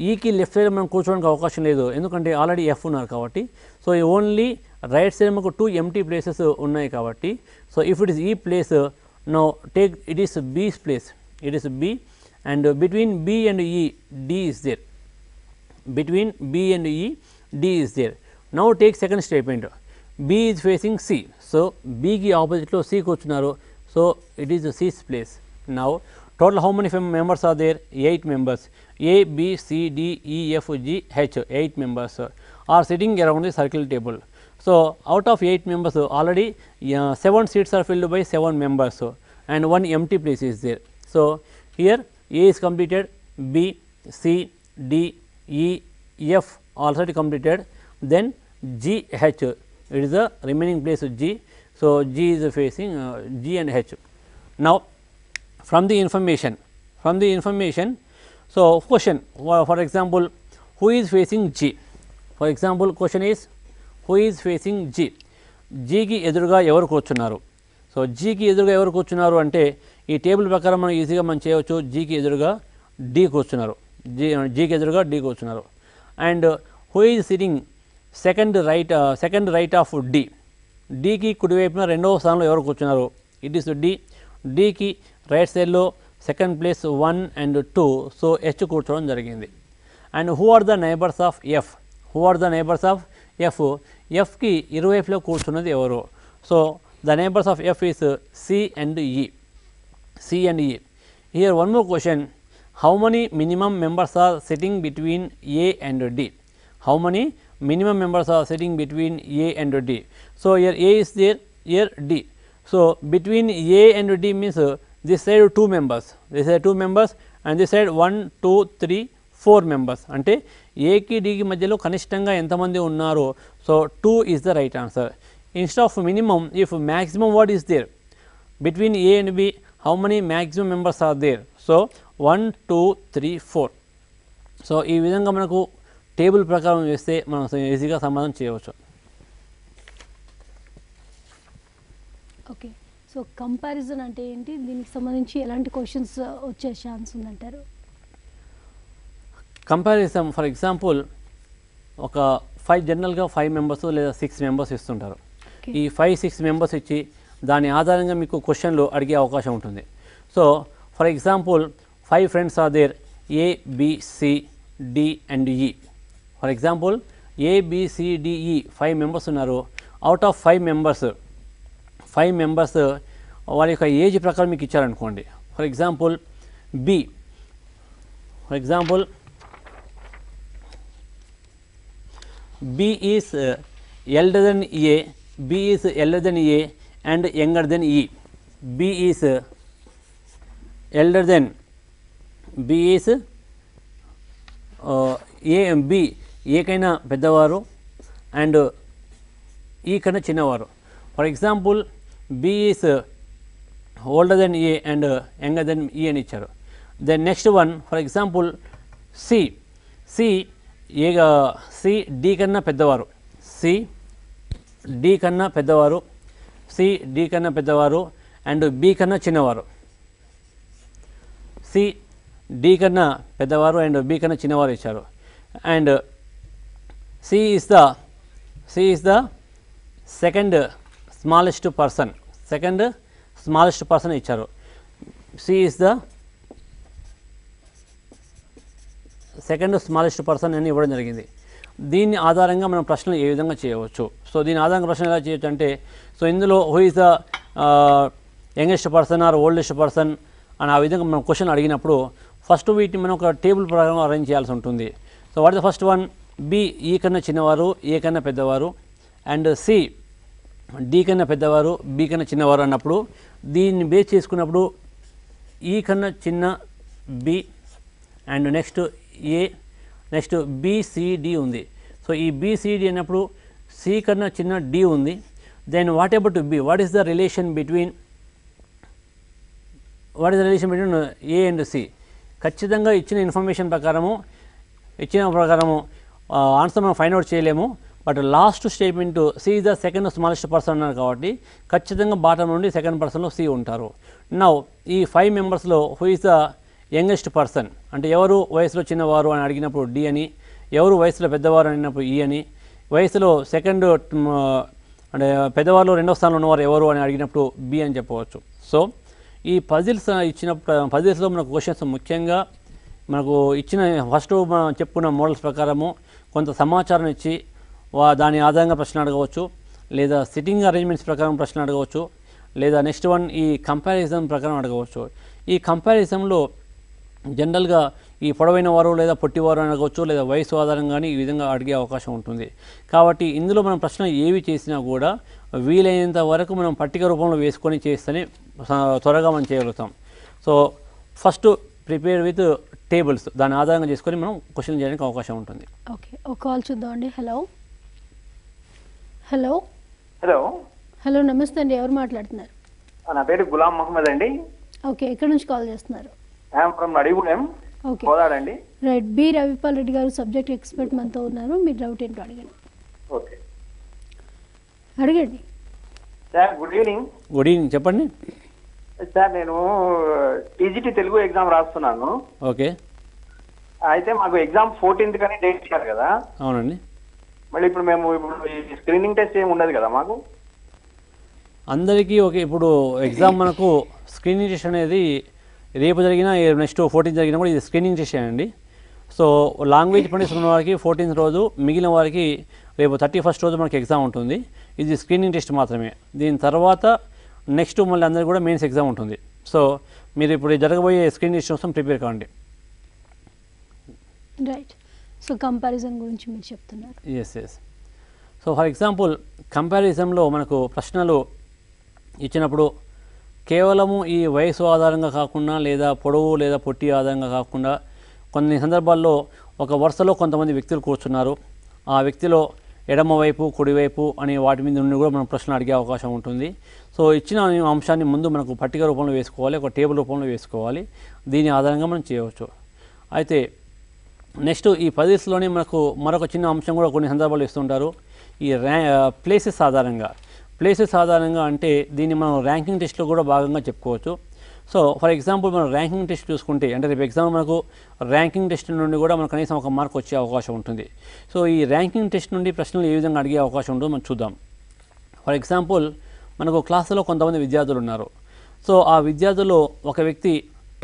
ఈకి లెఫ్ట్ సైడ్ మనం కూర్చోడానికి అవకాశం లేదు, ఎందుకంటే ఆల్రెడీ ఎఫ్ ఉన్నారు కాబట్టి. సో ఓన్లీ రైట్ సైడ్ మనకు 2 empty ప్లేసెస్ ఉన్నాయి కాబట్టి. So if it is E place, now take it is B's place, it is B, and between B and E D is there. Between B and E D is there. Now take second statement, B is facing C. So బీకి ఆపోజిట్లో C కూర్చున్నారు. So it is C's place. Now total how many members are there, 8 members. A, B, C, D, E, F, G, H, 8 members are sitting around the circle table. So out of 8 members already 7 seats are filled by 7 members and 1 empty place is there. So here A is completed, B, C, D, E, F already completed, then G, H, it is the remaining place G. So G is facing G and H. Now from the information, so question, for example, who is facing G? For example, question is who is facing G? G కి ఎదురుగా ఎవరు కూర్చున్నారు? So G కి ఎదురుగా ఎవరు కూర్చున్నారు అంటే ఈ టేబుల్ ప్రకారం మనం ఈజీగా మనం చేయవచ్చు. G కి ఎదురుగా D కూర్చున్నారు. G కి ఎదురుగా D కూర్చున్నారు. And who is sitting second right of D? D కి కుడివైపున రెండవ స్థానంలో ఎవరు కూర్చున్నారు? It is D. D కి రైట్ సైడ్లో second place 1 and 2. So H కూర్చోవడం జరిగింది. And who are the neighbours of F? ఎఫ్కి ఇరువైపులో కూర్చున్నది ఎవరు? So the neighbours of F is C and E. Here one more question, how many minimum members are sitting between A and D? How many minimum members are sitting between A and D? So here A is there, here D. So between A and D means this side 2 members, this side 2 members, and this side 1, 2, 3, 4 members. అంటే A కి D కి మధ్యలో కనిష్టంగా ఎంతమంది ఉన్నారు? So 2 is the right answer. Instead of minimum, if maximum what is there between A and B, how many maximum members are there? So 1, 2, 3, 4. So ఈ విధంగా మనకు టేబుల్ ప్రకారం వేస్తే మనం ఈజీగా సమాధానం చేయవచ్చు. ఓకే, సో కంపారిజన్ అంటే ఏంటి, దీనికి సంబంధించి ఎలాంటి క్వశ్చన్స్ వచ్చే ఛాన్స్ ఉందంటారు? కంపారిజన్ ఫర్ ఎగ్జాంపుల్ ఒక 5 జనరల్గా 5 మెంబర్స్ లేదా 6 మెంబర్స్ ఇస్తుంటారు. ఈ 5-6 మెంబర్స్ ఇచ్చి దాని ఆధారంగా మీకు క్వశ్చన్లు అడిగే అవకాశం ఉంటుంది. So for example 5 friends are there, A, B, C, D and E. ఫర్ ఎగ్జాంపుల్ A, B, C, D, E 5 members ఉన్నారు. అవుట్ ఆఫ్ 5 మెంబర్స్ వారి యొక్క ఏజ్ ప్రకారం మీకు ఇచ్చారనుకోండి. For example B, B is elder than A, B is elder than A and younger than E. B is elder than, B is B A కైనా పెద్దవారు and E కన్నా చిన్నవారు. For example B is older than A and younger than E అని ఇచ్చారు. Then next one for example C D కన్నా పెద్దవారు, D కన్నా పెద్దవారు అండ్ B కన్నా చిన్నవారు. C D కన్నా పెద్దవారు అండ్ B కన్నా చిన్నవారు ఇచ్చారు. And C is the second smallest person ఇచ్చారు. C is the second smallest person అని ఇవ్వడం జరిగింది. దీని ఆధారంగా మనం ప్రశ్నలు ఏ విధంగా చేయవచ్చు? సో దీని ఆధారంగా ప్రశ్న ఎలా చేయొచ్చు అంటే, సో ఇందులో who is the youngest person are oldest person అని ఆ విధంగా మనం క్వశ్చన్ అడిగినప్పుడు ఫస్ట్ వీటిని మనం ఒక టేబుల్ ప్రకారం అరేంజ్ చేయాల్సి ఉంటుంది. So what the first one, B E కన్నా చిన్నవారు, ఏ కన్నా పెద్దవారు అండ్ సి డి కన్నా పెద్దవారు, బి కన్నా చిన్నవారు అన్నప్పుడు దీన్ని బేస్ చేసుకున్నప్పుడు ఈ కన్నా చిన్న B and next A, next B C D ఉంది. సో ఈ బిసిడి అన్నప్పుడు సి కన్నా చిన్న డి ఉంది. Then what about B, what is the relation between A and C? ఖచ్చితంగా ఇచ్చిన ఇన్ఫర్మేషన్ ప్రకారము ఆన్సర్ మనం ఫైండ్ అవుట్ చేయలేము. But last statement C is the second smallest person అన్నారు కాబట్టి ఖచ్చితంగా బాటమ్ నుండి సెకండ్ పర్సన్లో సి ఉంటారు. నౌ ఈ 5 మెంబర్స్లో who is the youngest person అంటే ఎవరు వయసులో చిన్నవారు అని అడిగినప్పుడు డి అని, ఎవరు వయసులో పెద్దవారు అడిగినప్పుడు ఈ అని, వయసులో సెకండ్ అంటే పెద్దవాళ్ళు రెండో స్థానంలో ఉన్నవారు ఎవరు అని అడిగినప్పుడు బి అని చెప్పవచ్చు. సో ఈ పజిల్స్లో మనకు క్వశ్చన్స్ ముఖ్యంగా మనకు ఇచ్చిన ఫస్ట్ మనం చెప్పుకున్న మోడల్స్ ప్రకారము కొంత సమాచారం ఇచ్చి దాని ఆధారంగా ప్రశ్న అడగవచ్చు, లేదా సిట్టింగ్ అరేంజ్మెంట్స్ ప్రకారం ప్రశ్న అడగవచ్చు, లేదా నెక్స్ట్ వన్ ఈ కంపారిజన్ ప్రకారం అడగవచ్చు. ఈ కంపారిజన్లో జనరల్గా ఈ పొడవైన వారు లేదా పొట్టివారు అని అడగవచ్చు, లేదా వయసు ఆధారంగానే ఈ విధంగా అడిగే అవకాశం ఉంటుంది. కాబట్టి ఇందులో మనం ప్రశ్న ఏవి చేసినా కూడా వీలైనంత వరకు మనం పట్టిక రూపంలో వేసుకొని చేస్తేనే త్వరగా మనం చేయగలుగుతాం. So first prepare with tables, దాని ఆధారంగా చేసుకొని మనం క్వశ్చన్ చేయడానికి అవకాశం ఉంటుంది. ఓకే, ఒక కాల్ చూద్దామండి. హలో నమస్తే అండి, ఎవరు మాట్లాడుతున్నారు? నా పేరు గులాం మహమ్మద్ అండి. ఓకే, ఎక్కడి నుంచి కాల్ చేస్తున్నారు? Okay right, B Ravipal Reddy గారు సబ్జెక్ట్ ఎక్స్పర్ట్ మనతో ఉన్నారు. మీరు డౌట్ ఏంటో అడగండి. Sir good evening. చెప్పండి సార్. నేను టీజీటీ తెలుగు ఎగ్జామ్ రాస్తున్నాను. ఓకే, అయితే మాకు ఎగ్జామ్ 14th కానీ డేట్ ఇచ్చారు కదా. అవునండి. మళ్ళీ ఇప్పుడు స్క్రీనింగ్ టెస్ట్ ఏమి ఉండదు కదా మాకు అందరికీ? ఓకే, ఇప్పుడు ఎగ్జామ్ మనకు స్క్రీనింగ్ టెస్ట్ అనేది రేపు జరిగినా నెక్స్ట్ 14th జరిగినా కూడా ఇది స్క్రీనింగ్ టెస్ట్ అండి. సో లాంగ్వేజ్ పండిట్స్ ఉన్న వారికి 14th రోజు, మిగిలిన వారికి రేపు 31st రోజు మనకి ఎగ్జామ్ ఉంటుంది. ఇది స్క్రీనింగ్ టెస్ట్ మాత్రమే. దీని తర్వాత నెక్స్ట్ మళ్ళీ అందరికీ కూడా మెయిన్స్ ఎగ్జామ్ ఉంటుంది. సో మీరు ఇప్పుడు జరగబోయే స్క్రీనింగ్ టెస్ట్ కోసం ప్రిపేర్ కావండి. రైట్. సో కంపారిజన్ గురించి మీరు చెప్తున్నారు. ఎస్. సో ఫర్ ఎగ్జాంపుల్ కంపారిజన్లో మనకు ప్రశ్నలు ఇచ్చినప్పుడు కేవలము ఈ వయసు ఆధారంగా కాకుండా, లేదా పొడవు లేదా పొట్టి ఆధారంగా కాకుండా, కొన్ని సందర్భాల్లో ఒక వరుసలో కొంతమంది వ్యక్తులు కూర్చున్నారు, ఆ వ్యక్తిలో ఎడమవైపు కుడివైపు అని వాటి మీద నుండి కూడా మనం ప్రశ్నలు అడిగే అవకాశం ఉంటుంది. సో ఇచ్చిన అంశాన్ని ముందు మనకు పట్టిక రూపంలో వేసుకోవాలి, ఒక టేబుల్ రూపంలో వేసుకోవాలి. దీని ఆధారంగా మనం చేయవచ్చు. అయితే నెక్స్ట్ ఈ పజిల్స్లోనే మనకు మరొక చిన్న అంశం కూడా కొన్ని సందర్భాలు ఇస్తుంటారు. ఈ ప్లేసెస్ ఆధారంగా అంటే దీన్ని మనం ర్యాంకింగ్ టెస్ట్లో కూడా భాగంగా చెప్పుకోవచ్చు. సో ఫర్ ఎగ్జాంపుల్ మనం ర్యాంకింగ్ టెస్ట్ చూసుకుంటే, అంటే రేపు ఎగ్జామ్ మనకు ర్యాంకింగ్ టెస్ట్ నుండి కూడా మనకు కనీసం 1 మార్క్ వచ్చే అవకాశం ఉంటుంది. సో ఈ ర్యాంకింగ్ టెస్ట్ నుండి ప్రశ్నలు ఏ విధంగా అడిగే అవకాశం ఉంటుందో మనం చూద్దాం. ఫర్ ఎగ్జాంపుల్ మనకు క్లాసులో కొంతమంది విద్యార్థులు ఉన్నారు. సో ఆ విద్యార్థుల్లో ఒక వ్యక్తి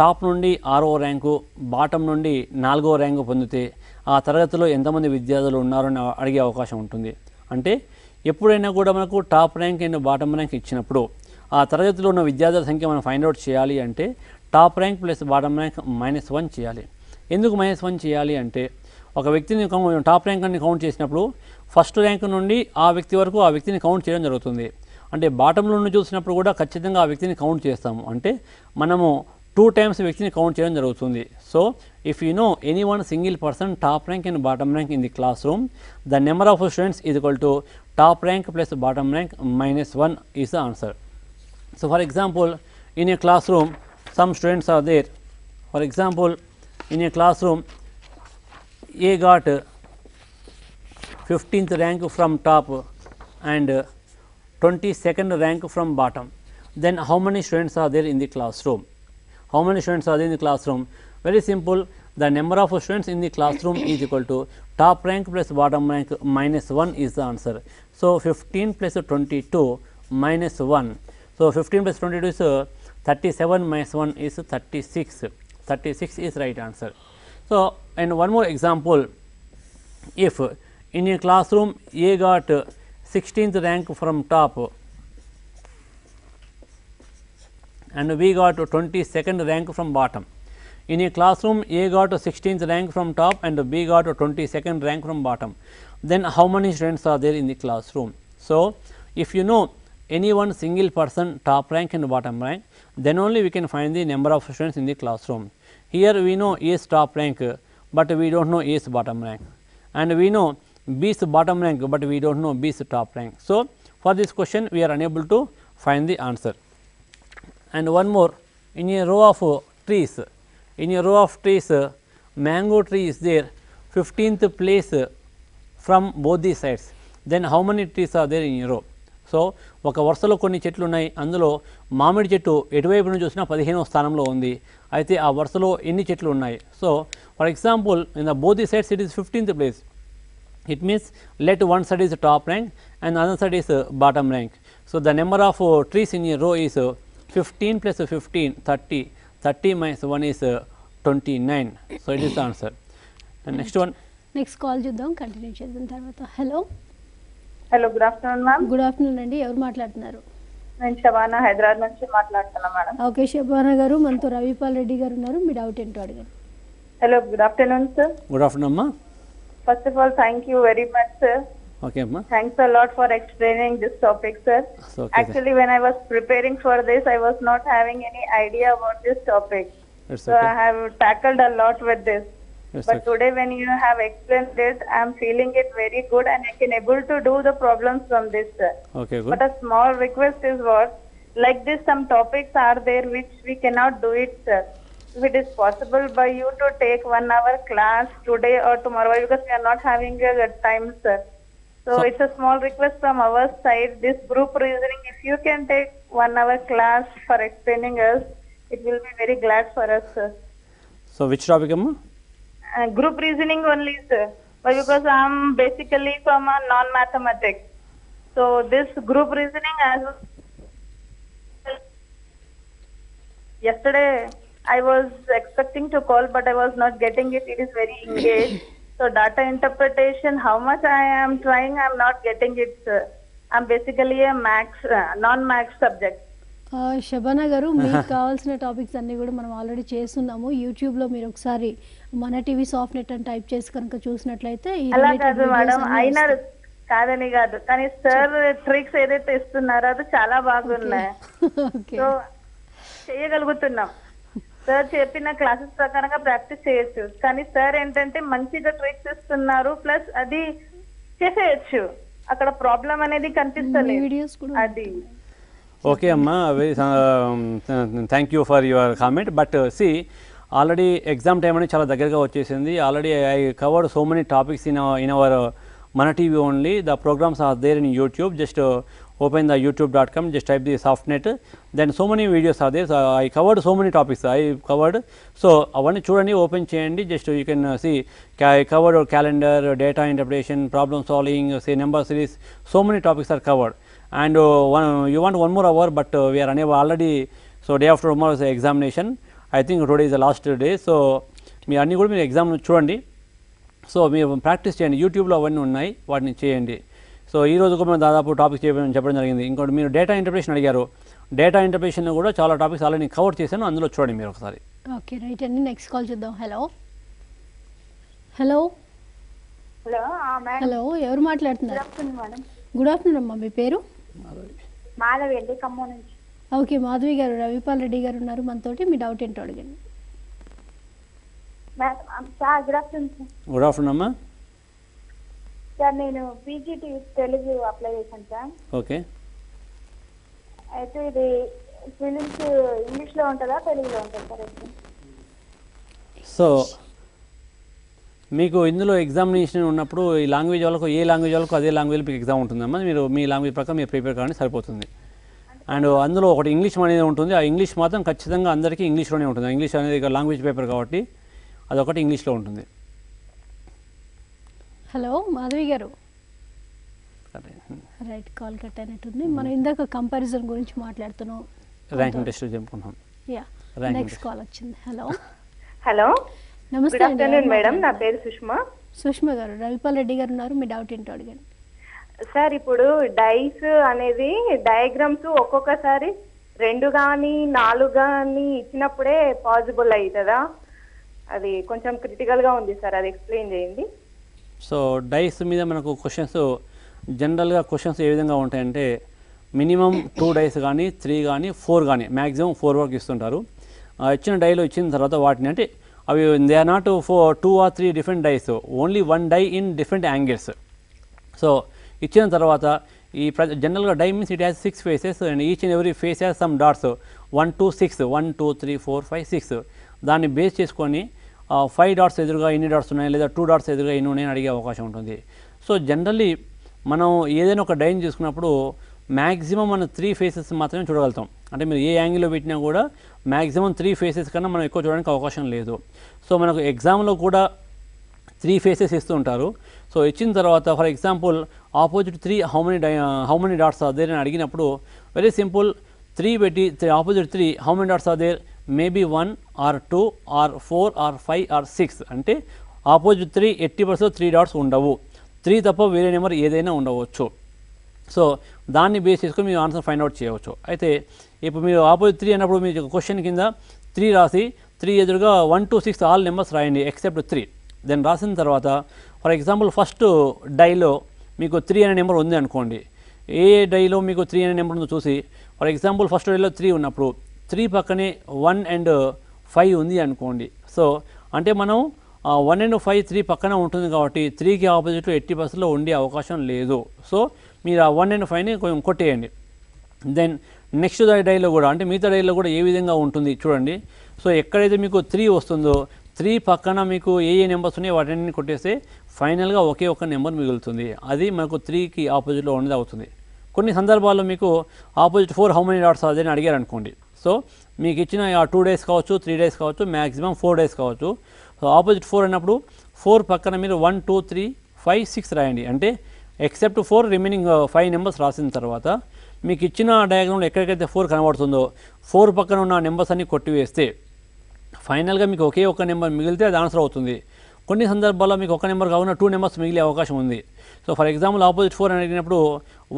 టాప్ నుండి 6వ ర్యాంకు, బాటమ్ నుండి 4వ ర్యాంకు పొందితే ఆ తరగతిలో ఎంతమంది విద్యార్థులు ఉన్నారని అడిగే అవకాశం ఉంటుంది. అంటే ఎప్పుడైనా కూడా మనకు top rank and bottom rank ఇచ్చినప్పుడు ఆ తరగతిలో ఉన్న విద్యార్థుల సంఖ్య మనం ఫైండ్ అవుట్ చేయాలి అంటే top rank plus bottom rank -1 చేయాలి. ఎందుకు -1 చేయాలి అంటే ఒక వ్యక్తిని టాప్ ర్యాంక్ అని కౌంట్ చేసినప్పుడు ఫస్ట్ ర్యాంక్ నుండి ఆ వ్యక్తి వరకు ఆ వ్యక్తిని కౌంట్ చేయడం జరుగుతుంది. అంటే బాటంలో నుండి చూసినప్పుడు కూడా ఖచ్చితంగా ఆ వ్యక్తిని కౌంట్ చేస్తాము. అంటే మనము 2 times వ్యక్తిని కౌంట్ చేయడం జరుగుతుంది. So if you know any one single person top rank and bottom rank in the class room, the number of students is equal to top rank plus bottom rank -1 is the answer. So for example, in a classroom, some students are there. For example, in a classroom, A got 15th rank from top and 22nd rank from bottom. Then how many students are there in the classroom? How many students are there in the classroom? Very simple. The number of students in the classroom is equal to top rank plus bottom rank -1 is the answer. So 15 plus 22 -1. So 15 plus 22 is 37 -1 is 36. 36 is right answer. So and one more example, if in a classroom A got 16th rank from top and B got 22nd rank from bottom. In a classroom A got 16th rank from top and B got 22nd rank from bottom. Then how many students are there in the classroom? So if you know any one single person top rank and bottom rank, then only we can find the number of students in the classroom. Here we know A's top rank, but we do not know A's bottom rank, and we know B's bottom rank, but we do not know B's top rank. So for this question we are unable to find the answer. And one more, in a row of trees, mango tree is there 15th place from both the sides. Then how many trees are there in a row? So ఒక వరుసలో కొన్ని చెట్లు ఉన్నాయి, అందులో మామిడి చెట్టు ఎటువైపు నుంచి చూసినా 15వ స్థానంలో ఉంది. అయితే ఆ వరుసలో ఎన్ని చెట్లు ఉన్నాయి? So for example in the both the sides it is 15th place. It means let one side is top rank and another side is bottom rank. So the number of trees in a row is 15 plus 15 30. 30 minus 1 is 29. So it is the answer. And next one. Next call చూద్దాం, continue చేద్దాం తర్వాత. Hello hello, good afternoon ma'am. Good afternoon అండి, ఎవరు మాట్లాడుతున్నారు? నేను శబానా, హైదరాబాద్ నుంచి మాట్లాడుతున్నా madam. Okay Shabana గారు, మనతో రవిపాల్ రెడ్డి గారు ఉన్నారు, మీ డౌట్ ఏంటో అడగండి. Hello, good afternoon sir. Good afternoon అమ్మా. First of all thank you very much sir. Okay అమ్మా. Thanks a lot for explaining this topic sir. Okay, actually when I was preparing for this I was not having any idea about this topic. It's So okay. I have tackled a lot with this. It's But okay. today when you have explained it, I am feeling it very good and I can able to do the problems from this sir. Okay, good. But a small request is what, like this some topics are there which we cannot do it sir. If it is possible by you to take 1 hour class today or tomorrow, because we are not having a time sir. So it's a small request from our side, this group reasoning, if you can take 1 hour class for explaining us, it will be very glad for us sir. So which topic amma? Group reasoning only sir, but because I am basically from a non-mathematics, so this group reasoning as yesterday I was expecting to call but I was not getting it. It is very engaged. So data interpretation, how much I am trying, I am not getting it sir. I am basically a non-max subject. Shabana గారు, మీకు కావాల్సిన topics అన్నీ కూడా మనం already చేస్తున్నాము. యూట్యూబ్లో మీరు ఒకసారి మన టీవీ సాఫ్ట్ నెట్ అని టైప్ చేసి కనుక చూసినట్లయితే అలా కాదు మేడం, అయినా కాదని కాదు, కానీ సార్ ట్రిక్స్ ఏదైతే ఇస్తున్నారో అది చాలా బాగున్నాయి. సో చేయగలుగుతున్నాం. సార్ చెప్పిన క్లాసెస్ ప్రకారంగా ప్రాక్టీస్ చేయొచ్చు, కానీ సార్ ఏంటంటే మంచిగా ట్రిక్స్ ఇస్తున్నారు, ప్లస్ అది చేసేయచ్చు. అక్కడ ప్రాబ్లం అనేది కనిపిస్తలేదు. వీడియోస్ కూడా అది Okay amma, very thank you for your comment, but see already exam time ani chala దగ్గరగా వచ్చేసింది. Already I covered so many topics in our Mana TV only. The programs are there in YouTube. Just open the youtube.com, just type the softnet, then so many videos are there. So I covered so many topics. So avanni chudandi, open cheyandi, just you can see I covered calendar, data interpretation, problem solving, say number series, so many topics are covered. And you want 1 more hour, but we are unable already. So day after tomorrow is the examination. I think today is the last day. So మీ అన్నీ కూడా మీరు exam చూడండి. So మీరు practice చేయండి, యూట్యూబ్లో అవన్నీ ఉన్నాయి, వాటిని చేయండి. సో ఈ రోజు కూడా మేము దాదాపు టాపిక్ చెప్పడం జరిగింది. ఇంకోటి మీరు డేటా ఇంటర్ప్రిటేషన్ అడిగారు, డేటా ఇంటర్ప్రిటేషన్లో కూడా చాలా టాపిక్స్ ఆల్రెడీ కవర్ చేశాను, అందులో చూడండి మీరు ఒకసారి. ఓకే రైట్ అండి. నెక్స్ట్ కాల్ చూద్దాం. Hello hello hello madam. Hello, ఎవరు మాట్లాడుతున్నారు? మేడం గుడ్ ఆఫ్టర్నూన్ అమ్మా, మీ పేరు? మాధవి అండి, ఖమ్మం నుంచి. ఓకే మాధవి గారు, రవిపాల్ రెడ్డి గారు ఉన్నారు మనతోటి, మీ డౌట్ ఏంటో అడగండి. Sir good afternoon. Good afternoon అమ్మా. సార్ నేను పీజీటీ తెలుగు అప్లై చేశాను సార్. ఓకే, అయితే ఇది ఫిలిమ్స్ ఇంగ్లీష్లో ఉంటుందా తెలుగులో ఉంటుందా సార్? సో మీకు ఇందులో ఎగ్జామినేషన్ ఉన్నప్పుడు ఈ లాంగ్వేజ్ వాళ్ళకు ఏ లాంగ్వేజ్ వాళ్ళకు అదే లాంగ్వేజ్ మీకు ఎగ్జామ్ ఉంటుందమ్మా. మీరు మీ లాంగ్వేజ్ ప్రకారం మీరు ప్రిపేర్ కానీ సరిపోతుంది. అండ్ అందులో ఒకటి ఇంగ్లీష్ అనేది ఉంటుంది, ఆ ఇంగ్లీష్ మాత్రం ఖచ్చితంగా అందరికీ ఇంగ్లీష్లోనే ఉంటుంది. ఇంగ్లీష్ అనేది లాంగ్వేజ్ పేపర్ కాబట్టి అదొకటి ఇంగ్లీష్లో ఉంటుంది. హలో మాధవి గారు, రైట్, కాల్ కట్ అయినట్టుంది. మనం ఇందాక కంపారిజన్ గురించి మాట్లాడుతున్నాం, ర్యాంకింగ్ టెస్ట్ చెప్పుకుంటాం. యా, Ranking నెక్స్ట్ కాల్ వచ్చింది. హలో హలో, నమస్తే గుడ్ అండి. ఆఫ్టర్నూన్ మేడం, నా పేరు సుష్మా. సుష్మా గారు, రవిపాల్ రెడ్డి గారు ఉన్నారు, మీ డౌట్ ఏంటో అడగండి. సార్ ఇప్పుడు డైస్ అనేది డయాగ్రామ్స్ ఒక్కొక్కసారి 2 కానీ 4 కానీ ఇచ్చినప్పుడే పాసిబుల్ అవుతుందా? అది కొంచెం క్రిటికల్ గా ఉంది సార్, అది ఎక్స్ప్లెయిన్ చేయండి. సో డైస్ మీద మనకు క్వశ్చన్స్ జనరల్గా క్వశ్చన్స్ ఏ విధంగా ఉంటాయంటే మినిమం 2 డైస్ కానీ 3 కానీ 4 కానీ మ్యాక్సిమం 4 వరకు ఇస్తుంటారు. ఇచ్చిన డైలో ఇచ్చిన తర్వాత వాటిని అంటే అవి they are not 2 or 3 different dice, only 1 die in different angles. So ఇచ్చిన తర్వాత ఈ జనరల్గా die means it has 6 faces and each and every face has some dots 1 to 6, 1 2 3 4 5 6. దాన్ని బేస్ చేసుకొని 5 డాట్స్ ఎదురుగా ఎన్ని డాట్స్ ఉన్నాయి లేదా 2 డాట్స్ ఎదురుగా ఎన్ని ఉన్నాయని అడిగే అవకాశం ఉంటుంది. సో జనరల్లీ మనం ఏదైనా ఒక డైని చూసుకున్నప్పుడు మ్యాక్సిమం మనం 3 ఫేసెస్ మాత్రమే చూడగలుగుతాం. అంటే మీరు ఏ యాంగిల్లో పెట్టినా కూడా మ్యాక్సిమం 3 ఫేసెస్ కన్నా మనం ఎక్కువ చూడడానికి అవకాశం లేదు. సో మనకు ఎగ్జామ్లో కూడా 3 ఫేసెస్ ఇస్తూ ఉంటారు. సో ఇచ్చిన తర్వాత for example opposite 3 how many dots are there అని అడిగినప్పుడు వెరీ సింపుల్, 3 పెట్టి opposite 3 how many dots are there, maybe 1 or 2 or 4 or 5 or 6. అంటే ఆపోజిట్ 3 80% 3 డాట్స్ ఉండవు, 3 తప్ప వేరే నెంబర్ ఏదైనా ఉండవచ్చు. సో దాన్ని బేస్ చేసుకొని మీరు ఆన్సర్ ఫైండ్ అవుట్ చేయవచ్చు. అయితే ఇప్పుడు మీరు ఆపోజిట్ 3 అన్నప్పుడు మీరు క్వశ్చన్ కింద 3 రాసి 3 ఎదురుగా 1 to 6 ఆల్ నెంబర్స్ రాయండి ఎక్సెప్ట్ 3. దెన్ రాసిన తర్వాత ఫర్ ఎగ్జాంపుల్ ఫస్ట్ డైలో మీకు 3 అనే నెంబర్ ఉంది అనుకోండి. ఏ డైలో మీకు 3 అనే నెంబర్ ఉందో చూసి ఫర్ ఎగ్జాంపుల్ ఫస్ట్ డైలో 3 ఉన్నప్పుడు 3 పక్కనే 1 and 5 ఉంది అనుకోండి. సో అంటే మనం 1 and 5 3 పక్కన ఉంటుంది కాబట్టి 3కి ఆపోజిట్లో 80%లో ఉండే అవకాశం లేదు. సో మీరు ఆ 1 and 5ని కొంచెం కొట్టేయండి. దెన్ నెక్స్ట్ డైలో కూడా అంటే మిగతా డైలో కూడా ఏ విధంగా ఉంటుంది చూడండి. సో ఎక్కడైతే మీకు 3 వస్తుందో 3 పక్కన మీకు ఏ నెంబర్స్ ఉన్నాయో వాటిని కొట్టేస్తే ఫైనల్గా ఒకే ఒక నెంబర్ మిగులుతుంది. అది మనకు 3కి ఆపోజిట్లో ఉన్నది అవుతుంది. కొన్ని సందర్భాల్లో మీకు ఆపోజిట్ 4 హౌ మెనీ డాట్స్ అదని అడిగారు అనుకోండి. సో మీకు ఇచ్చిన 2 డేస్ కావచ్చు 3 డేస్ కావచ్చు మ్యాక్సిమం 4 డేస్ కావచ్చు. సో ఆపోజిట్ 4 అన్నప్పుడు 4 పక్కన మీరు 1 2 3 5 6 రాయండి. అంటే ఎక్సెప్ట్ 4 రిమైనింగ్ 5 నెంబర్స్ రాసిన తర్వాత మీకు ఇచ్చిన డయాగ్రామ్లో ఎక్కడికైతే 4 కనబడుతుందో 4 పక్కన ఉన్న నెంబర్స్ అన్ని కొట్టివేస్తే ఫైనల్గా మీకు ఒకే ఒక నెంబర్ మిగిలితే అది ఆన్సర్ అవుతుంది. కొన్ని సందర్భాల్లో మీకు ఒక నెంబర్ కాకుండా 2 నెంబర్స్ మిగిలే అవకాశం ఉంది. సో ఫర్ ఎగ్జాంపుల్ ఆపోజిట్ 4 అని అడిగినప్పుడు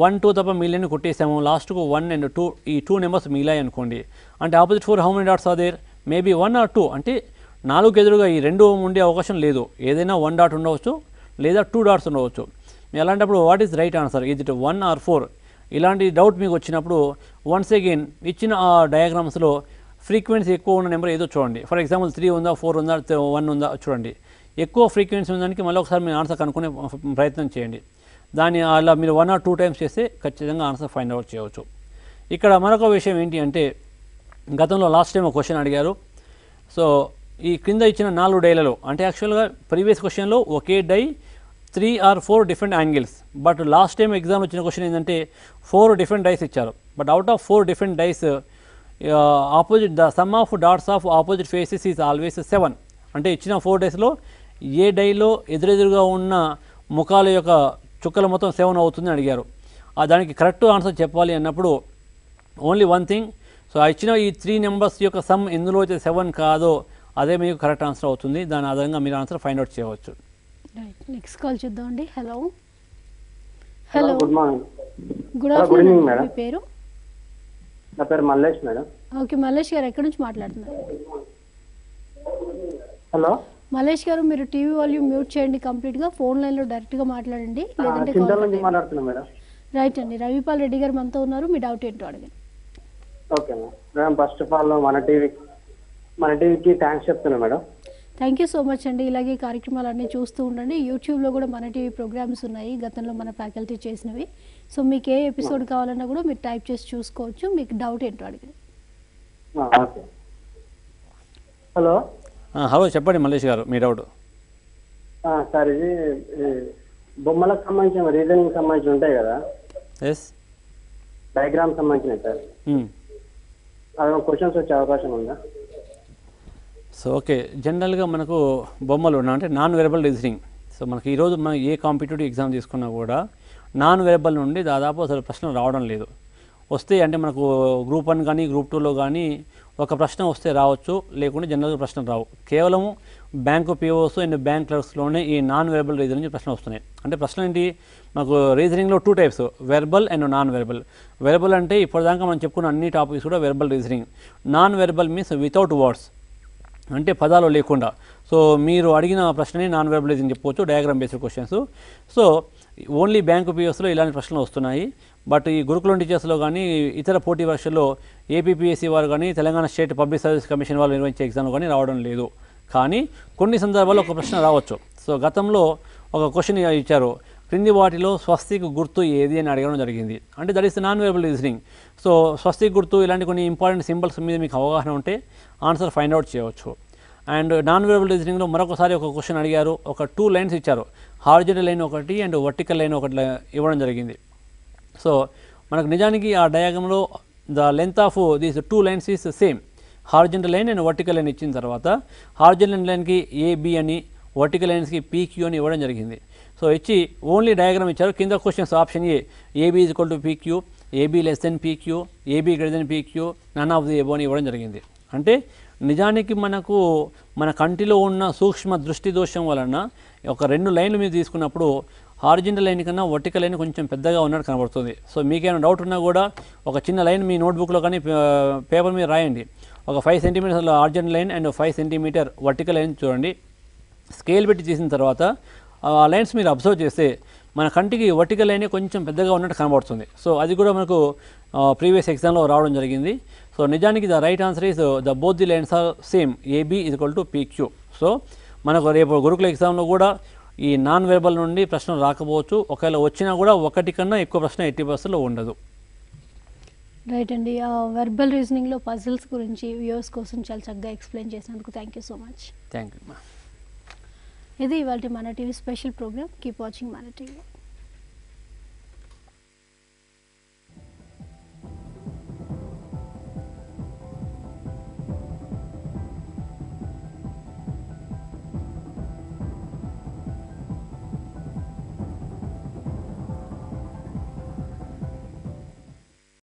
1 2 తప్ప మిగిలిన కొట్టేసాము, లాస్ట్కు 1 and 2 ఈ 2 నెంబర్స్ మిగిలాయి అనుకోండి. అంటే opposite 4 how many dots are there, maybe 1 or 2. అంటే 4కి ఎదురుగా ఈ 2 ఉండే అవకాశం లేదు. ఏదైనా 1 డాట్ ఉండవచ్చు లేదా 2 డాట్స్ ఉండవచ్చు. అలాంటప్పుడు వాట్ ఈస్ రైట్ ఆన్సర్, ఇది 1 or 4? ఇలాంటి డౌట్ మీకు వచ్చినప్పుడు వన్స్ అగైన్ ఇచ్చిన ఆ డయాగ్రామ్స్లో ఫ్రీక్వెన్సీ ఎక్కువ ఉన్న నెంబర్ ఏదో చూడండి. ఫర్ ఎగ్జాంపుల్ 3 ఉందా 4 ఉందా 1 ఉందా చూడండి. ఎక్కువ ఫ్రీక్వెన్సీ ఉందానికి మళ్ళీ ఒకసారి మీరు ఆన్సర్ కనుక్కునే ప్రయత్నం చేయండి. దాన్ని అలా మీరు 1 or 2 టైమ్స్ చేస్తే ఖచ్చితంగా ఆన్సర్ ఫైండ్ అవుట్ చేయవచ్చు. ఇక్కడ మరొక విషయం ఏంటి అంటే గతంలో లాస్ట్ టైం ఒక క్వశ్చన్ అడిగారు. సో ఈ క్రింద ఇచ్చిన 4 డైలలో అంటే యాక్చువల్గా ప్రీవియస్ క్వశ్చన్లో ఒకే die 3 or 4 different angles, but last time exam వచ్చిన క్వశ్చన్ ఏంటంటే 4 డిఫరెంట్ డైస్ ఇచ్చారు. But out of 4 different dice opposite the sum of dots of opposite faces is always 7. అంటే ఇచ్చిన 4 డైస్లో ఏ డైలో ఎదురెదురుగా ఉన్న ముఖాల యొక్క చుక్కల మొత్తం 7 అవుతుందని అడిగారు. దానికి కరెక్ట్ ఆన్సర్ చెప్పాలి అన్నప్పుడు ఓన్లీ వన్ థింగ్, సో ఇచ్చిన ఈ 3 నెంబర్స్ యొక్క సమ్ ఎందులో అయితే 7 కాదో అదే మీకు కరెక్ట్ ఆన్సర్ అవుతుంది. దాని ఆధారంగా మీరు ఆన్సర్ ఫైండ్ అవుట్ చేయవచ్చు. రైట్, నెక్స్ట్ కాల్ చూద్దామండి. Hello hello, good morning. Good Good afternoon evening, మీ madam. పేరు? నా పేరు మల్లేష్ మేడం. ఓకే మల్లేష్ గారు ఎక్కడి నుంచి మాట్లాడుతున్నారు? హలో మల్లేష్ గారు మీరు టీవీ వాల్యూమ్ మ్యూట్ చేయండి కంప్లీట్గా, ఫోన్ లైన్లో డైరెక్ట్గా మాట్లాడండి, లేదంటే చింతల నుంచి మాట్లాడుతున్నా మేడం. రైట్ అండి. రవిపాల్ రెడ్డి గారు మనతో ఉన్నారు, మీ డౌట్ ఏంటో అడగండి. Okay madam, first of all మన టీవీకి థ్యాంక్స్ చెప్తున్నా madam. Thank you so much అండి. ఇలాగే కార్యక్రమాలన్నీ చూస్తూ ఉండండి. యూట్యూబ్లో కూడా మన టీవీ ప్రోగ్రామ్స్ ఉన్నాయి గతంలో మన ఫ్యాకల్టీ చేసినవి. సో మీకు ఏ ఎపిసోడ్ కావాలన్నా కూడా మీరు టైప్ చేసి చూసుకోవచ్చు. మీకు డౌట్ ఏంటో అడగండి. ఓకే. హలో హలో చెప్పండి మల్లేష్ గారు మీ డౌట్. సార్ ఇది బొమ్మలకు సంబంధించిన రీజనింగ్ సంబంధించి ఉంటాయి కదా, ఎస్ డయాగ్రామ్ సంబంధించినవి సార్, అవి క్వశ్చన్స్ వచ్చే అవకాశం ఉందా? సో ఓకే, జనరల్గా మనకు బొమ్మలు అంటే నాన్ వెరబుల్ రీజనింగ్. సో మనకి ఈరోజు మనం ఏ కాంపిటేటివ్ ఎగ్జామ్ తీసుకున్నా కూడా నాన్ వెరబుల్ నుండి దాదాపు అసలు ప్రశ్నలు రావడం లేదు. వస్తే అంటే మనకు గ్రూప్ 1 కానీ గ్రూప్ 2లో కానీ ఒక ప్రశ్న వస్తే రావచ్చు, లేకుంటే జనరల్గా ప్రశ్నలు రావు. కేవలం బ్యాంకు పిఓస్ అండ్ బ్యాంక్ క్లర్క్స్లోనే ఈ నాన్ వెరబుల్ రీజనింగ్ ప్రశ్నలు వస్తున్నాయి. అంటే ప్రశ్న ఏంటి, మనకు రీజనింగ్లో 2 types, verbal and non verbal. Verbal అంటే ఇప్పటిదాకా మనం చెప్పుకున్న అన్ని టాపిక్స్ కూడా verbal reasoning. Non verbal means without words, అంటే పదాలు లేకుండా. సో మీరు అడిగిన ప్రశ్నని నాన్ వెరబుల్ రీజనింగ్ చెప్పవచ్చు, diagram based questions. So only bank పిఎస్లో ఇలాంటి ప్రశ్నలు వస్తున్నాయి. బట్ ఈ గురుకులం టీచర్స్లో కానీ ఇతర పోటీ పరీక్షల్లో ఏపీపీఎస్సీ వారు కానీ Telangana state public service commission వాళ్ళు నిర్వహించే ఎగ్జామ్లో కానీ రావడం లేదు. కానీ కొన్ని సందర్భాల్లో ఒక ప్రశ్న రావచ్చు. సో గతంలో ఒక క్వశ్చన్ ఇచ్చారు, క్రింది వాటిలో స్వస్తిక్ గుర్తు ఏది అని అడగడం జరిగింది. అంటే that is non verbal reasoning. So స్వస్తిక్ గుర్తు ఇలాంటి కొన్ని ఇంపార్టెంట్ సింబల్స్ మీద మీకు అవగాహన ఉంటే ఆన్సర్ ఫైండ్ అవుట్ చేయవచ్చు. అండ్ నాన్ వెరబుల్ రీజనింగ్లో మరొకసారి ఒక క్వశ్చన్ అడిగారు, ఒక 2 లైన్స్ ఇచ్చారు, హారిజంటల్ లైన్ ఒకటి అండ్ వర్టికల్ లైన్ ఒకటి ఇవ్వడం జరిగింది. సో మనకు నిజానికి ఆ డయాగ్రామ్లో the length of these 2 lines is same. Horizontal line and vertical line ఇచ్చిన తర్వాత హారిజంటల్ లైన్కి ఏబి అని, వర్టికల్ లైన్స్కి పీక్యూ అని ఇవ్వడం జరిగింది. సో ఇచ్చి ఓన్లీ డయాగ్రామ్ ఇచ్చారు. కింద questions option A, AB is equal to PQ, AB less than PQ, AB greater than PQ, none of the above అని ఇవ్వడం జరిగింది. అంటే నిజానికి మనకు మన కంటిలో ఉన్న సూక్ష్మ దృష్టి దోషం వలన ఒక 2 లైన్లు మీరు తీసుకున్నప్పుడు హారిజంటల్ లైన్ కన్నా వర్టికల్ లైన్ కొంచెం పెద్దగా ఉన్నట్టు కనబడుతుంది. సో మీకేమైనా డౌట్ ఉన్నా కూడా ఒక చిన్న లైన్ మీ నోట్బుక్లో కానీ పేపర్ మీద రాయండి. ఒక 5 సెంటీమీటర్ల horizontal line and 5 centimetre vertical line చూడండి. స్కేల్ పెట్టి తీసిన తర్వాత ఆ లైన్స్ మీరు అబ్జర్వ్ చేస్తే మన కంటికి వర్టికల్ లైన్ కొంచెం పెద్దగా ఉన్నట్టు కనబడుతుంది. సో అది కూడా మనకు ప్రీవియస్ ఎగ్జామ్లో రావడం జరిగింది. సో నిజానికి the right answer is the both the lines are same, AB is equal to PQ. So మనకు రేపు గురుకుల ఎగ్జామ్లో కూడా ఈ నాన్ వెర్బల్ నుండి ప్రశ్నలు రాకపోవచ్చు. ఒకవేళ వచ్చినా కూడా 1 కన్నా ఎక్కువ ప్రశ్న 80% ఉండదు. రైట్ అండి. వెర్బల్ రీజనింగ్లో పజిల్స్ గురించి వ్యూవర్స్ కోసం చాలా చక్కగా ఎక్స్ప్లెయిన్ చేసినందుకు thank you so much. Thank you. ఇది ఇవాళ మన TV special programme. Keep watching మన టీవీ.